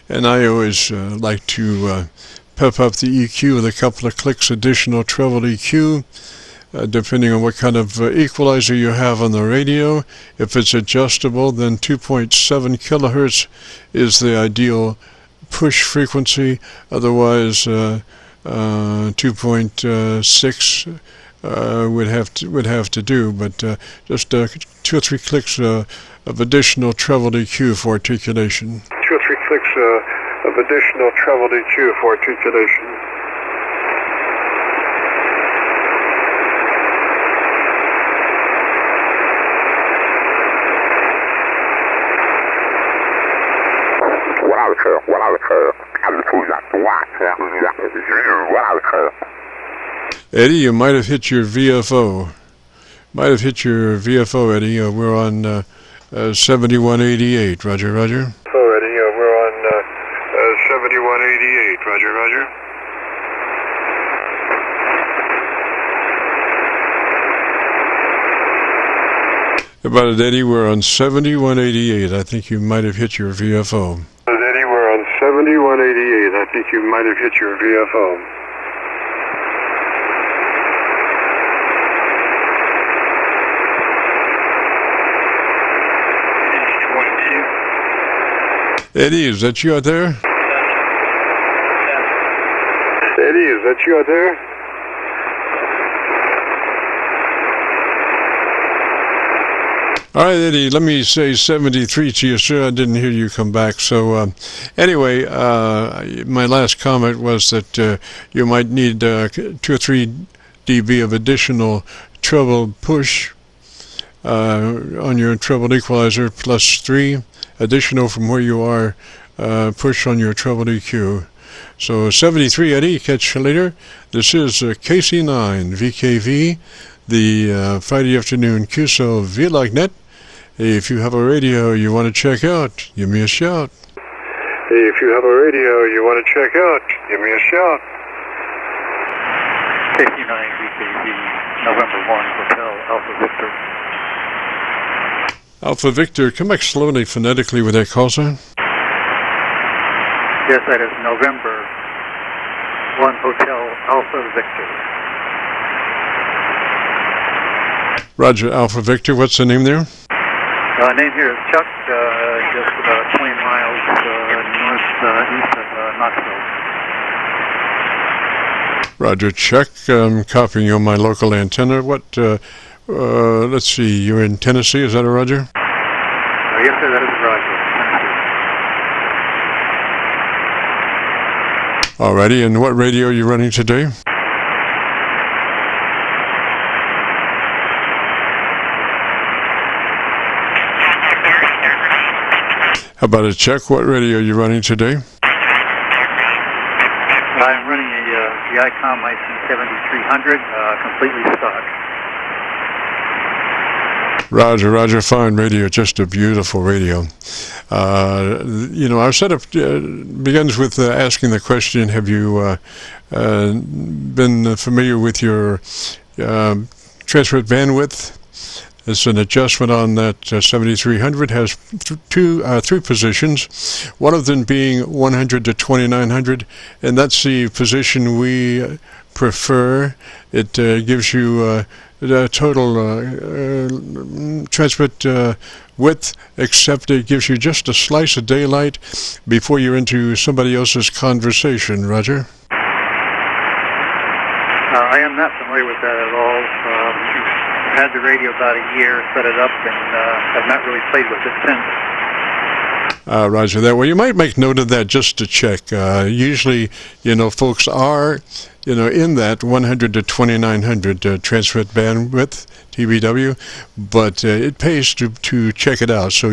and I always like to pep up the EQ with a couple of clicks additional treble EQ, depending on what kind of equalizer you have on the radio. If it's adjustable, then 2.7 kilohertz is the ideal push frequency. Otherwise, 2.6 would have to do, but just 2 or 3 clicks of additional treble EQ for articulation. 2 or 3 clicks of additional treble EQ for articulation. Eddie, you might have hit your VFO. Eddie. We're on 7188. Roger, Roger. Oh, Eddie, we're on 7188. Roger, Roger. About it, Eddie, we're on 7188. I think you might have hit your VFO. Eddie, we're on 7188. I think you might have hit your VFO. Eddie, is that you out there? Eddie, is that you out there? All right, Eddie, let me say 73 to you, sir. I didn't hear you come back. So anyway, my last comment was that you might need 2 or 3 dB of additional treble push on your treble equalizer, plus 3 additional from where you are push on your treble EQ. So 73, Eddie, catch you later. This is KC9VKV, the Friday afternoon Qso-Vlog net. If you have a radio you want to check out, give me a shout. If you have a radio you want to check out, give me a shout. KC9VKV, November 1, Hotel Alpha Victor. Alpha Victor, come back slowly phonetically with that call sign. Yes, that is November 1, Hotel Alpha Victor. Roger, Alpha Victor, what's the name there? Name here is Chuck, just about 20 miles northeast of Knoxville. Roger, Chuck. I'm copying on my local antenna. What, let's see, you're in Tennessee, is that a Roger? Yes, sir, that is Roger. Alrighty, and what radio are you running today? How about a check? What radio are you running today? I'm running the ICOM IC7300, completely stock. Roger, Roger, fine radio, just a beautiful radio. You know, our setup begins with asking the question, have you been familiar with your transmit bandwidth? It's an adjustment on that 7300, has 3 positions, one of them being 100 to 2900, and that's the position we prefer. It gives you the total transmit width, except it gives you just a slice of daylight before you're into somebody else's conversation. Roger? familiar with that at all. Had the radio about a year, set it up, and have not really played with it since. Roger that. Well, you might make note of that just to check. Usually, folks are, in that 100 to 2900 transmit bandwidth, TBW, but it pays to check it out. So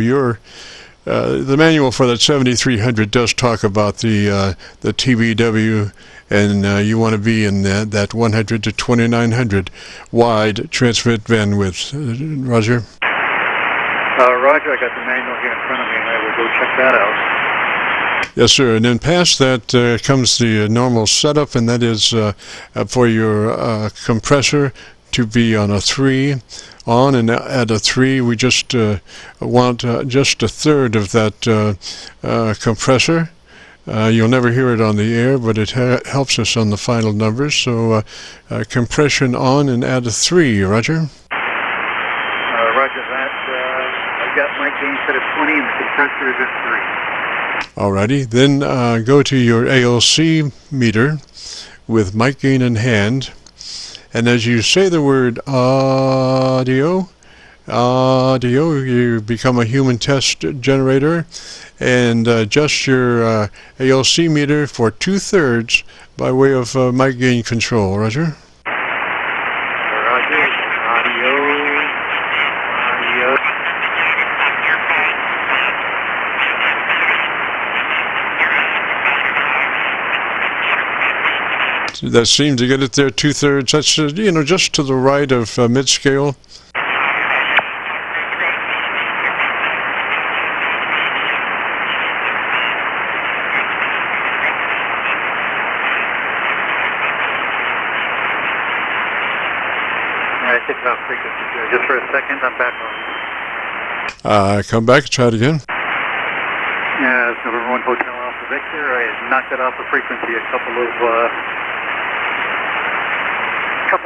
the manual for that 7300 does talk about the TBW, and you want to be in that 100 to 2900 wide transmit bandwidth. Roger? Roger, I got the manual here in front of me, and I will go check that out. Yes, sir. And then past that comes the normal setup, and that is for your compressor to be on a 3. On and at a 3, we just want just a third of that compressor. You'll never hear it on the air, but it helps us on the final numbers. So compression on and at a 3, Roger? Roger that. I've got my gain set at 20 and the compressor is at 3. Alrighty. Then go to your ALC meter with mic gain in hand. And as you say the word audio, you become a human test generator and adjust your ALC meter for 2/3 by way of mic gain control. Roger? Roger. Audio. That seemed to get it there 2/3. That's just to the right of mid-scale. I think it off frequency here. Just for a second, I'm back on. Come back, try it again. Yeah, it's number 1 Hotel Alpha Victor. I knocked it off the frequency a couple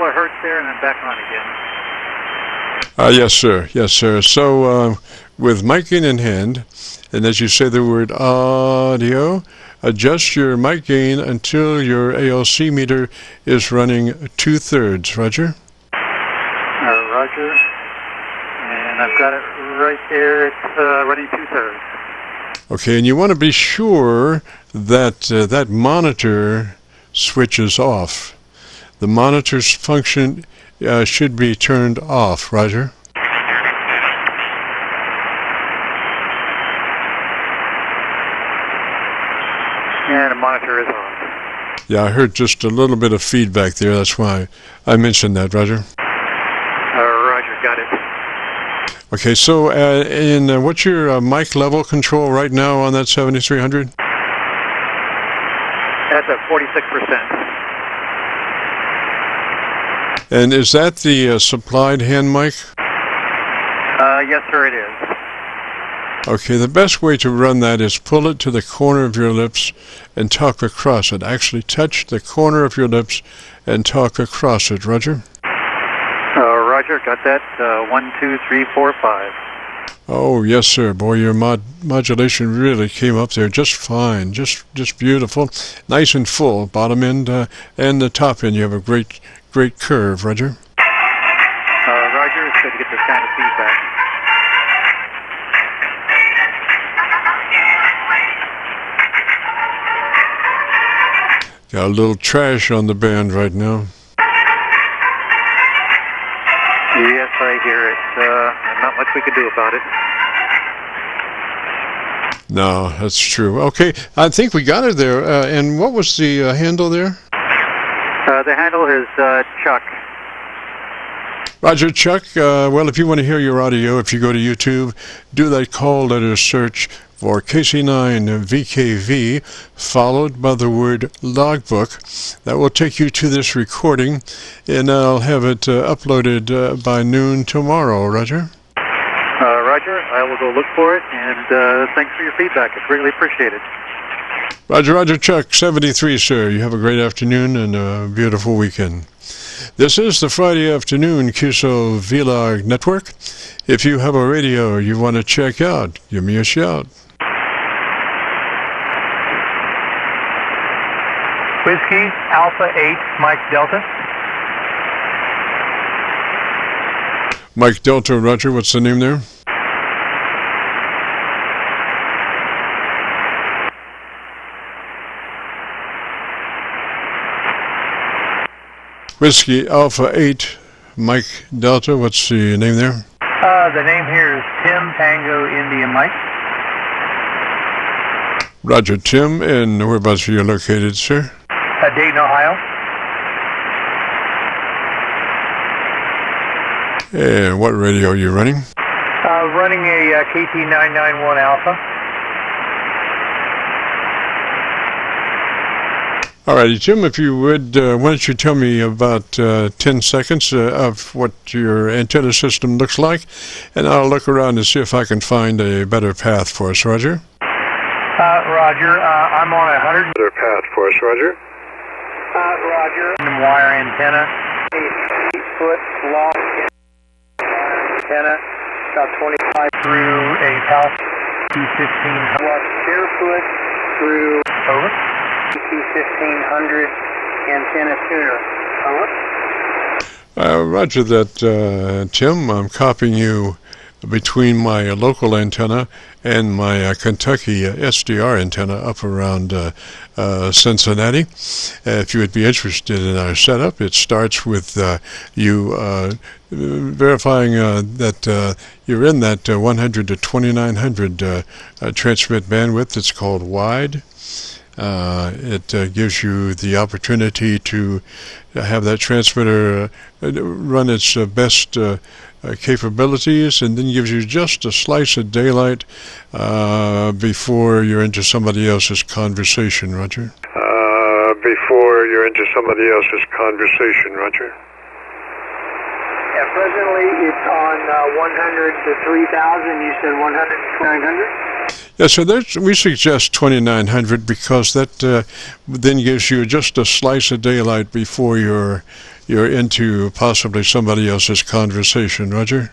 of hertz there, and I'm back on again. Yes, sir. Yes, sir. So with mic gain in hand, and as you say the word audio, adjust your mic gain until your ALC meter is running 2/3. Roger? Roger. And I've got it right there. It's running 2/3. Okay, and you want to be sure that that monitor switches off. The monitor's function should be turned off. Roger? And the monitor is on. Yeah, I heard just a little bit of feedback there. That's why I mentioned that. Roger? Roger, got it. Okay, so what's your mic level control right now on that 7300? That's at 46%. And is that the supplied hand mic? Yes, sir, it is. Okay, the best way to run that is pull it to the corner of your lips and talk across it. Actually touch the corner of your lips and talk across it. Roger? Roger, got that. 1, 2, 3, 4, 5. Oh, yes, sir. Boy, your modulation really came up there just fine. Just beautiful. Nice and full. Bottom end and the top end. You have a great curve. Roger? Roger, it's good to get this kind of feedback. Got a little trash on the band right now. Yes, I hear it. Not much we can do about it. No, that's true. Okay, I think we got it there. And what was the handle there? The handle is Chuck. Roger, Chuck. Well, if you want to hear your audio, if you go to YouTube, do that call letter search for KC9VKV, followed by the word logbook. That will take you to this recording, and I'll have it uploaded by noon tomorrow. Roger? Roger, I will go look for it, and thanks for your feedback. It's greatly appreciated. Roger, Chuck, 73, sir. You have a great afternoon and a beautiful weekend. This is the Friday afternoon Qso-Vlog network. If you have a radio you want to check out, give me a shout. Whiskey Alpha 8, Mike Delta. Mike Delta, Roger, what's the name there? Whiskey Alpha 8, Mike Delta, what's the name there? The name here is Tim Tango India Mike. Roger, Tim, and whereabouts are you located, sir? Dayton, Ohio. And what radio are you running? Running a KC991 Alpha. All righty, Jim, if you would, why don't you tell me about 10 seconds of what your antenna system looks like, and I'll look around and see if I can find a better path for us, Roger. Roger, I'm on a 100 Better path for us, Roger. Roger. Wire antenna, 8-foot long antenna, about 25 through a Pal 215 barefoot through over. 1500 antenna tuner. Over. Roger that, Tim. I'm copying you between my local antenna and my Kentucky SDR antenna up around Cincinnati. If you would be interested in our setup, it starts with you verifying that you're in that 100 to 2900 transmit bandwidth. It's called wide. It gives you the opportunity to have that transmitter run its best capabilities, and then gives you just a slice of daylight before you're into somebody else's conversation, Roger. Before you're into somebody else's conversation, Roger. Yeah, presently it's on 100 to 3,000. You said 100 to 900? Yeah, so we suggest 2900 because that then gives you just a slice of daylight before you're into possibly somebody else's conversation, Roger.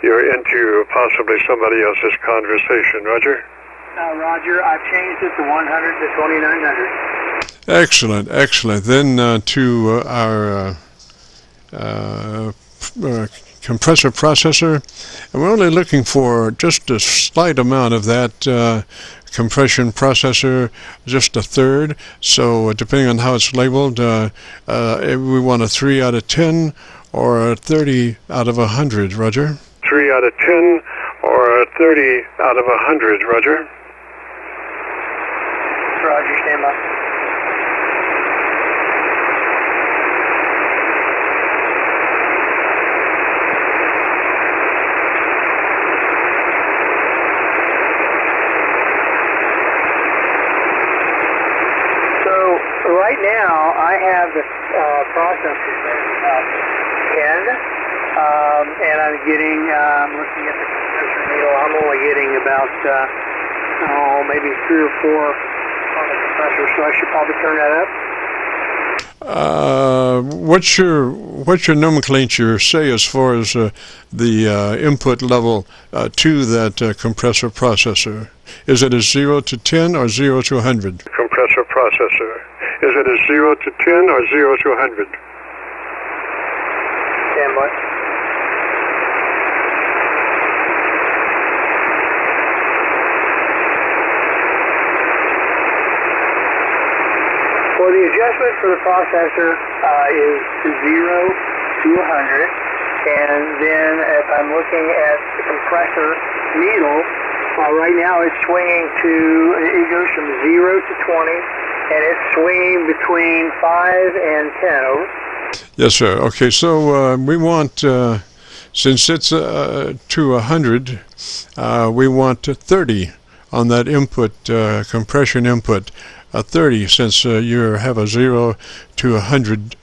You're into possibly somebody else's conversation, Roger. Roger, I've changed it to 100 to 2900. Excellent, excellent. Then to our compressor processor, and we're only looking for just a slight amount of that compression processor, just a third. So depending on how it's labeled, we want a 3 out of 10 or a 30 out of 100, Roger. 3 out of 10 or a 30 out of 100, Roger. Roger, stand by. Right now, I have the processor set about 10, and I'm getting, looking at the compressor needle, I'm only getting about, maybe 3 or 4 on the compressor, so I should probably turn that up. What's your nomenclature say as far as the input level to that compressor processor? Is it a 0 to 10 or 0 to 100? Compressor processor. Is it a 0 to 10 or 0 to 100? Stand by. Well, the adjustment for the processor is 0 to 100, and then if I'm looking at the compressor needle, right now it's swinging it goes from 0 to 20, and it's swinging between 5 and 10, over. Yes, sir. Okay, so we want, since it's to 100, we want 30 on that input, compression input, 30, since you have a 0 to 100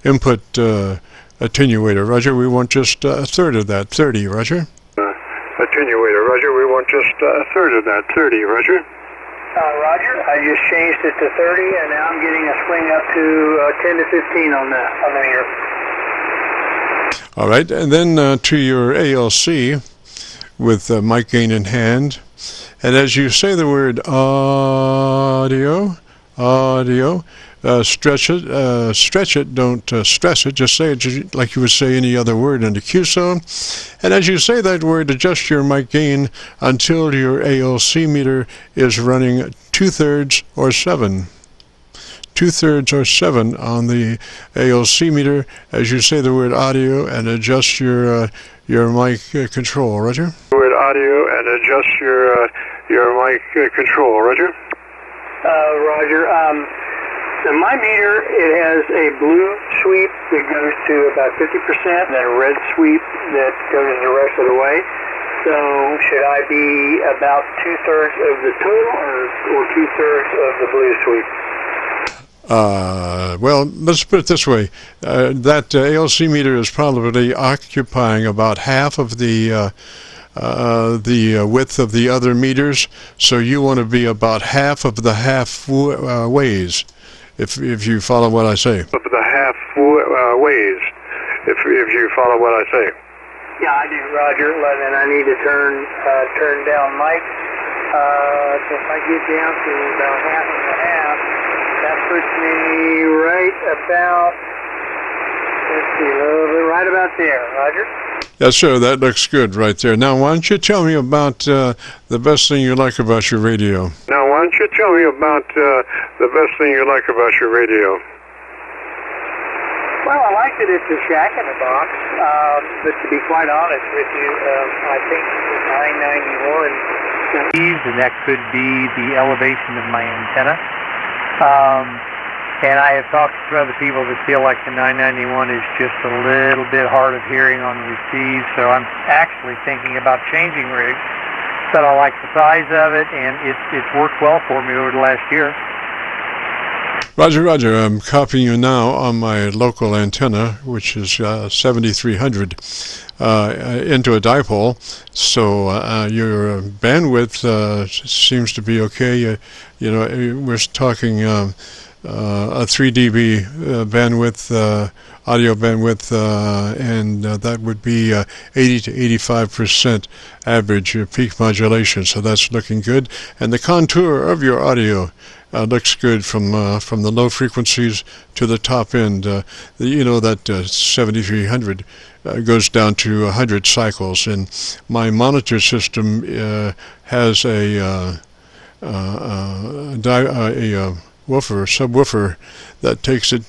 input attenuator. Roger, we want just a third of that, 30, Roger. Attenuator, Roger, we want just a third of that, 30, Roger. Roger, I just changed it to 30, and now I'm getting a swing up to 10 to 15 on the meter. All right, and then to your ALC with mic gain in hand. And as you say the word audio, stretch it, don't stress it. Just say it like you would say any other word in the QSO. And as you say that word, adjust your mic gain until your ALC meter is running 2/3 or 7. 2/3 or 7 on the ALC meter as you say the word audio and adjust your mic control. Roger? Word audio and adjust your mic control. Roger? Roger. My meter, it has a blue sweep that goes to about 50% and then a red sweep that goes the rest of the way. So should I be about 2/3 of the total or 2/3 of the blue sweep? Well, let's put it this way. That ALC meter is probably occupying about half of the width of the other meters, so you want to be about half of the ways, if you follow what I say. Of the half ways, if you follow what I say. Yeah, I do, Roger. And I need to turn down mic. So if I get down to about half and a half, that puts me right about, let's see, a little bit right about there, Roger. Yes, sir, that looks good right there. Now, why don't you tell me about the best thing you like about your radio? Now, why don't you tell me about the best thing you like about your radio? Well, I like that it's a shack in the box, but to be quite honest with you, I think the 991, and that could be the elevation of my antenna. And I have talked to other people that feel like the 991 is just a little bit hard of hearing on the receive, so I'm actually thinking about changing rigs. But I like the size of it, and it's worked well for me over the last year. Roger, I'm copying you now on my local antenna, which is 7300, into a dipole. So your bandwidth seems to be okay. We're talking a 3 dB bandwidth, audio bandwidth, and that would be 80 to 85% average peak modulation. So that's looking good. And the contour of your audio looks good from the low frequencies to the top end. That 7300 goes down to 100 cycles, and my monitor system has a subwoofer that takes it,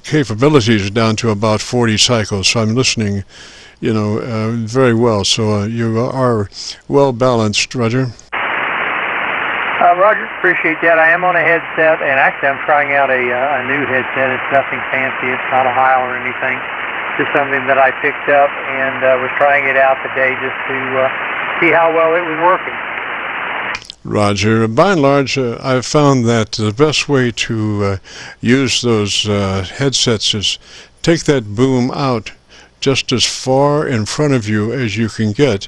capabilities down to about 40 cycles. So I'm listening, very well. So you are well balanced, Roger. Roger, appreciate that. I am on a headset, and actually I'm trying out a new headset. It's nothing fancy. It's not a Heil or anything. Just something that I picked up and was trying it out today just to see how well it was working. Roger. By and large, I've found that the best way to use those headsets is take that boom out just as far in front of you as you can get,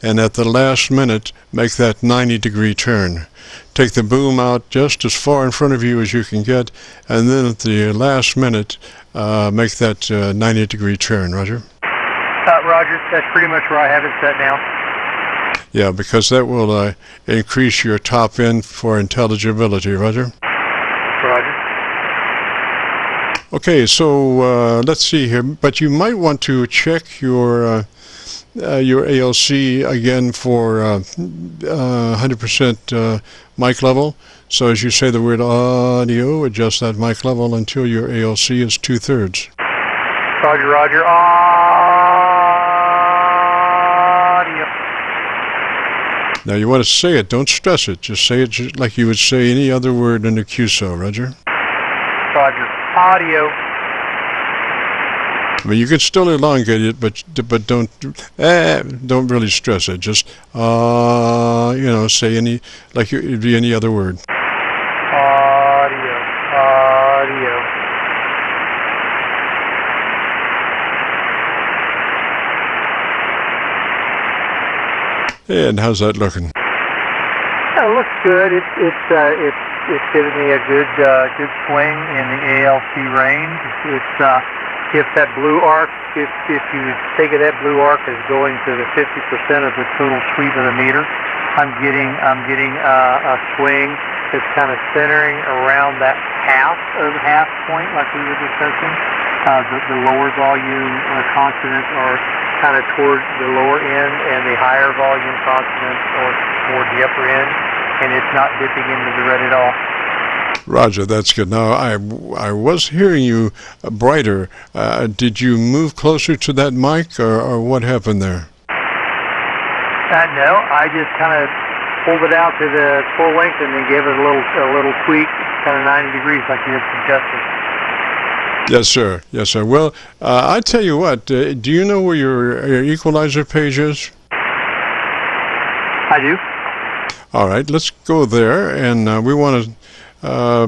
and at the last minute, make that 90-degree turn. Take the boom out just as far in front of you as you can get, and then at the last minute, make that 90-degree turn. Roger? Roger, that's pretty much where I have it set now. Yeah, because that will increase your top end for intelligibility. Roger? Roger. Okay, so let's see here. But you might want to check your ALC again for 100% mic level. So as you say the word audio, adjust that mic level until your ALC is 2/3. Roger, Roger. Audio. Now you want to say it, don't stress it. Just say it just like you would say any other word in the QSO, Roger? Roger. Audio. I mean, you can still elongate it, but don't really stress it. Just say any like it'd be any other word. Audio. And how's that looking? It looks good. It's giving me a good swing in the ALC range. If that blue arc, if you think of that blue arc as going to the 50% of the total sweep of the meter, I'm getting a swing it's kind of centering around that half point like we were discussing. The lower volume consonants are kind of toward the lower end, and the higher volume consonants are toward the upper end, and it's not dipping into the red at all. Roger, that's good. Now, I was hearing you brighter. Did you move closer to that mic, or what happened there? No, I just kind of pulled it out to the full length and then gave it a little tweak, kind of 90 degrees like you had suggested. Yes, sir. Yes, sir. Well, I tell you what, do you know where your equalizer page is? I do. All right, let's go there, and we want to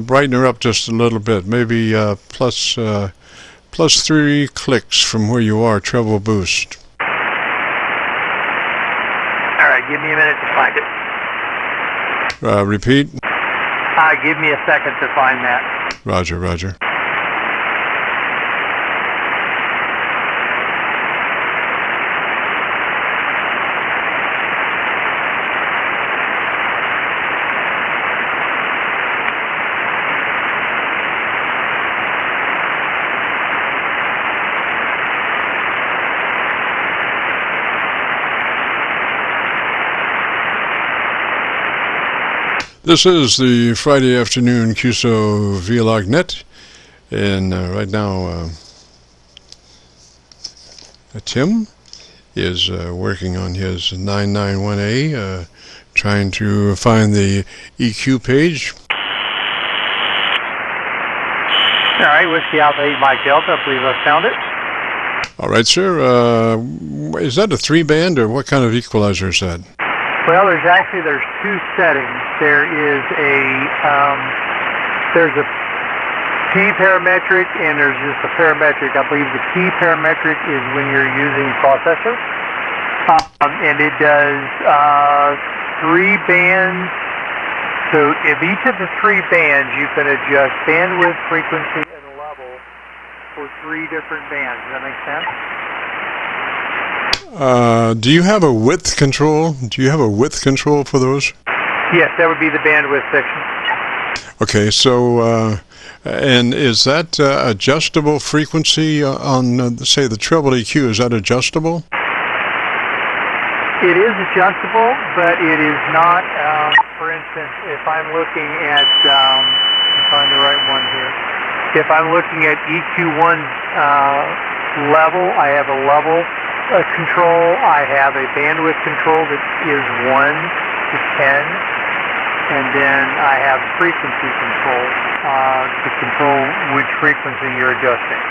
brighten her up just a little bit, maybe plus 3 clicks from where you are, treble boost. All right, give me a minute to find it. Repeat. Give me a second to find that. Roger, roger. This is the Friday afternoon Qso-Vlog net, and right now Tim is working on his 991A, trying to find the EQ page. All right, Whiskey Alpha 8 Mike Delta, I believe I found it. All right, sir. Is that a 3-band, or what kind of equalizer is that? Well, there's 2 settings. There's a P parametric and there's just a parametric. I believe the P parametric is when you're using processor, and it does 3 bands. So if each of the 3 bands, you can adjust bandwidth, frequency, and level for 3 different bands. Does that make sense? Do you have a width control? Do you have a width control for those? Yes, that would be the bandwidth section. Okay, so and is that adjustable frequency on, say, the treble EQ? Is that adjustable? It is adjustable, but it is not. For instance, if I'm looking at, find the right one here. If I'm looking at EQ1 level, I have a level control. I have a bandwidth control that is 1 to 10, and then I have frequency control to control which frequency you're adjusting.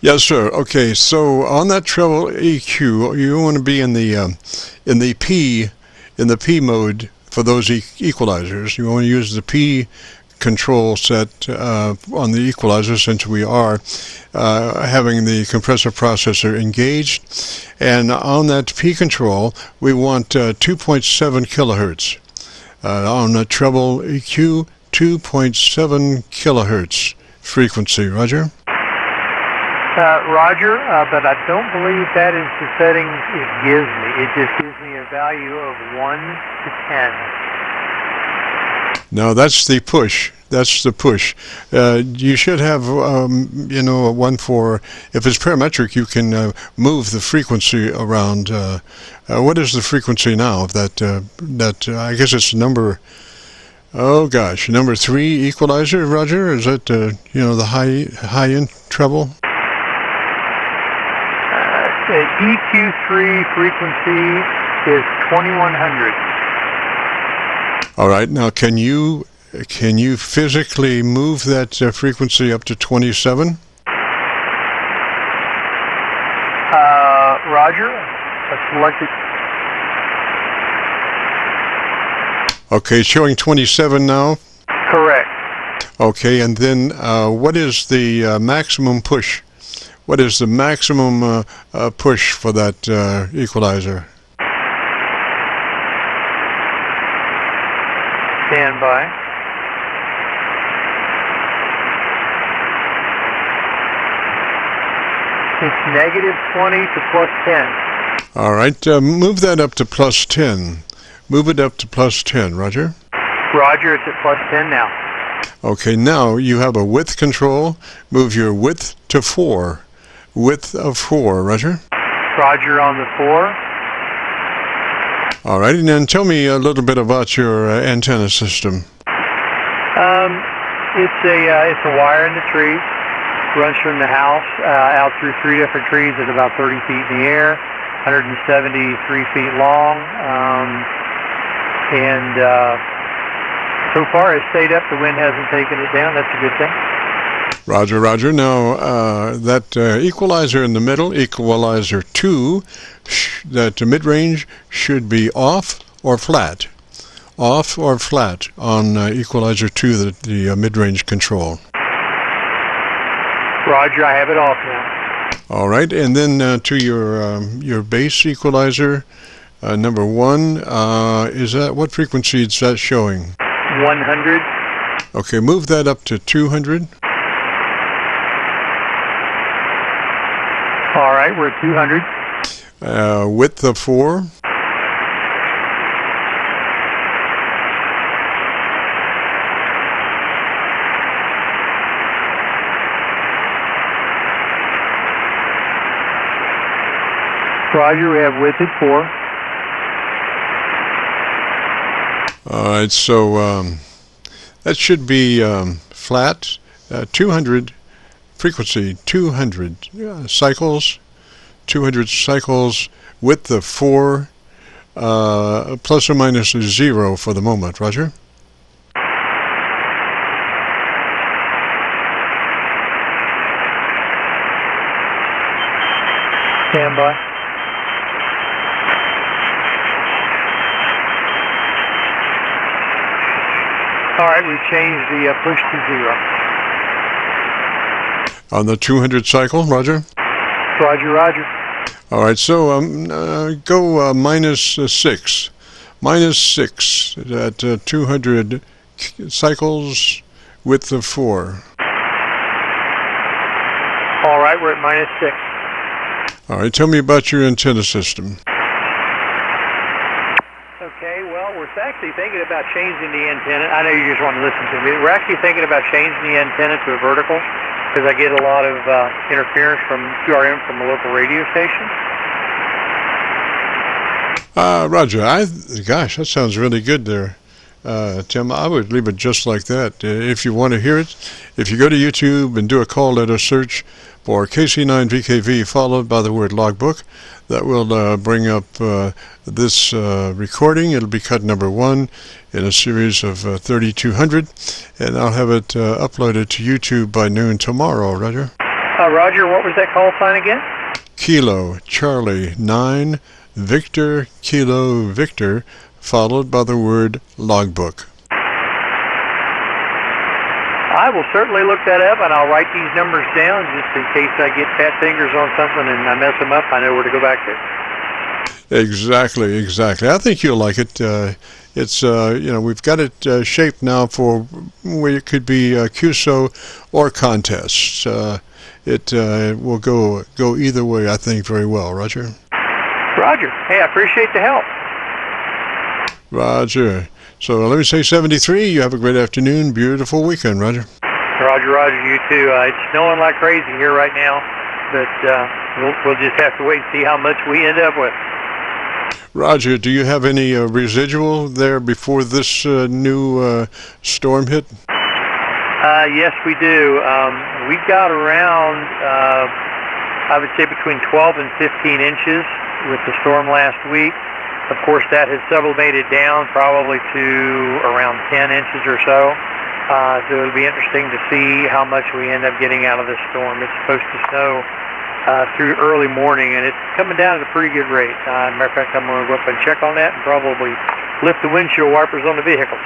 Yes, sir. Okay, so on that treble EQ, you want to be in the P mode for those equalizers. You want to use the P control set on the equalizer, since we are having the compressor processor engaged, and on that P control we want 2.7 kilohertz. On the treble EQ, 2.7 kilohertz frequency. Roger? Roger, but I don't believe that is the setting it gives me. It just gives me a value of 1 to 10. No, that's the push. That's the push. You should have, a 1 for, if it's parametric, you can move the frequency around. What is the frequency now? I guess it's number, number 3 equalizer, Roger? Is that, the high-end treble? The EQ3 frequency is 2100. All right. Now, can you physically move that frequency up to 27? Roger. Select it. Okay, showing 27 now. Correct. Okay, and then what is the maximum push? What is the maximum push for that equalizer? Stand by. It's negative 20 to plus 10. All right, move that up to plus 10. Move it up to plus 10, Roger. Roger, it's at plus 10 now. Okay, now you have a width control. Move your width to 4. Width of 4, Roger? Roger on the 4. All right, and then tell me a little bit about your antenna system. It's a wire in the tree. Runs from the house out through 3 different trees at about 30 feet in the air, 173 feet long, and so far it's stayed up. The wind hasn't taken it down. That's a good thing. Roger, Roger. Now, that equalizer in the middle, equalizer 2, that mid-range should be off or flat. Off or flat on equalizer 2, the mid-range control. Roger, I have it off now. All right, and then to your base equalizer, number 1, is that, what frequency is that showing? 100. Okay, move that up to 200. All right, we're at 200. Width of 4. Roger, we have width at 4. All right, so that should be flat, 200 frequency, 200 cycles, 200 cycles, width of 4, plus or minus 0 for the moment. Roger? Stand by. All right, we've changed the push to 0. On the 200 cycle, Roger? Roger, Roger. All right, so go minus 6. Minus 6 at 200 cycles, width of 4. All right, we're at minus 6. All right, tell me about your antenna system. Okay, well, we're actually thinking about changing the antenna. I know you just want to listen to me. We're actually thinking about changing the antenna to a vertical because I get a lot of interference from QRM from a local radio station. Roger, gosh, that sounds really good there, Tim. I would leave it just like that. If you want to hear it, if you go to YouTube and do a call letter search for KC9VKV followed by the word logbook, that will bring up this recording. It'll be cut number 1 in a series of 3200, and I'll have it uploaded to YouTube by noon tomorrow. Roger? Roger, what was that call sign again? Kilo Charlie 9 Victor Kilo Victor followed by the word logbook. I will certainly look that up, and I'll write these numbers down just in case I get fat fingers on something and I mess them up. I know where to go back to. Exactly, exactly. I think you'll like it. It's we've got it shaped now for where it could be QSO or contests. It will go either way, I think, very well. Roger? Roger. Hey, I appreciate the help. Roger. So let me say 73. You have a great afternoon. Beautiful weekend, Roger. Roger, Roger, you too. It's snowing like crazy here right now, but we'll just have to wait and see how much we end up with. Roger, do you have any residual there before this new storm hit? Yes, we do. We got around, I would say, between 12 and 15 inches with the storm last week. Of course, that has sublimated down probably to around 10 inches or so. So it'll be interesting to see how much we end up getting out of this storm. It's supposed to snow through early morning, and it's coming down at a pretty good rate. Matter of fact, I'm going to go up and check on that and probably lift the windshield wipers on the vehicles.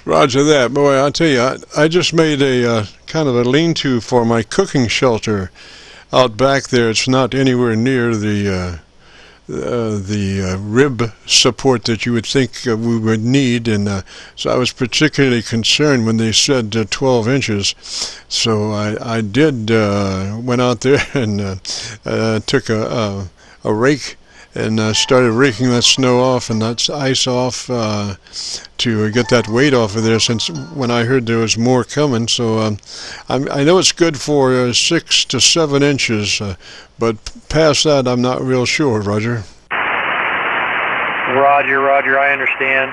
Roger that. Boy, I'll tell you, I just made a kind of a lean-to for my cooking shelter out back there. It's not anywhere near the rib support that you would think we would need, and so I was particularly concerned when they said 12 inches. So I did went out there and took a rake and started raking that snow off and that ice off to get that weight off of there, since when I heard there was more coming. So I know it's good for 6 to 7 inches, but past that I'm not real sure, Roger. Roger, I understand.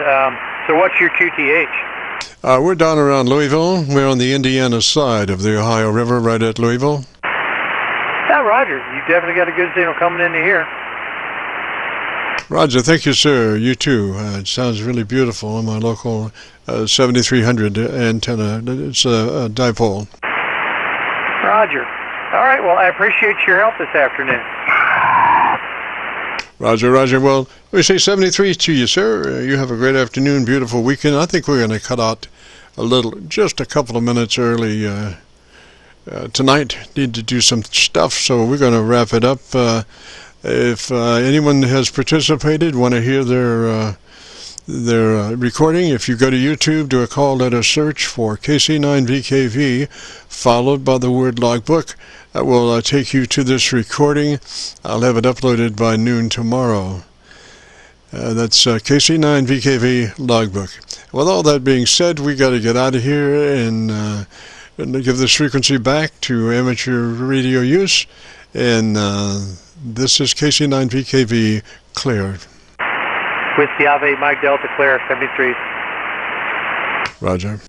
So what's your QTH? We're down around Louisville. We're on the Indiana side of the Ohio River, right at Louisville. Yeah, Roger, you definitely got a good signal coming into here. Roger, thank you, sir. You too. It sounds really beautiful on my local 7300 antenna. It's a dipole. Roger. All right, well, I appreciate your help this afternoon. Roger. Well, we say 73 to you, sir. You have a great afternoon, beautiful weekend. I think we're going to cut out just a couple of minutes early tonight. Need to do some stuff, so we're going to wrap it up. If anyone has participated, want to hear their recording, if you go to YouTube, do a call letter search for KC9VKV, followed by the word logbook. That will take you to this recording. I'll have it uploaded by noon tomorrow. That's KC9VKV logbook. With all that being said, we got to get out of here and give this frequency back to amateur radio use. And this is KC9VKV cleared. Whiskey Ave, Mike Delta, clear, 73. Roger.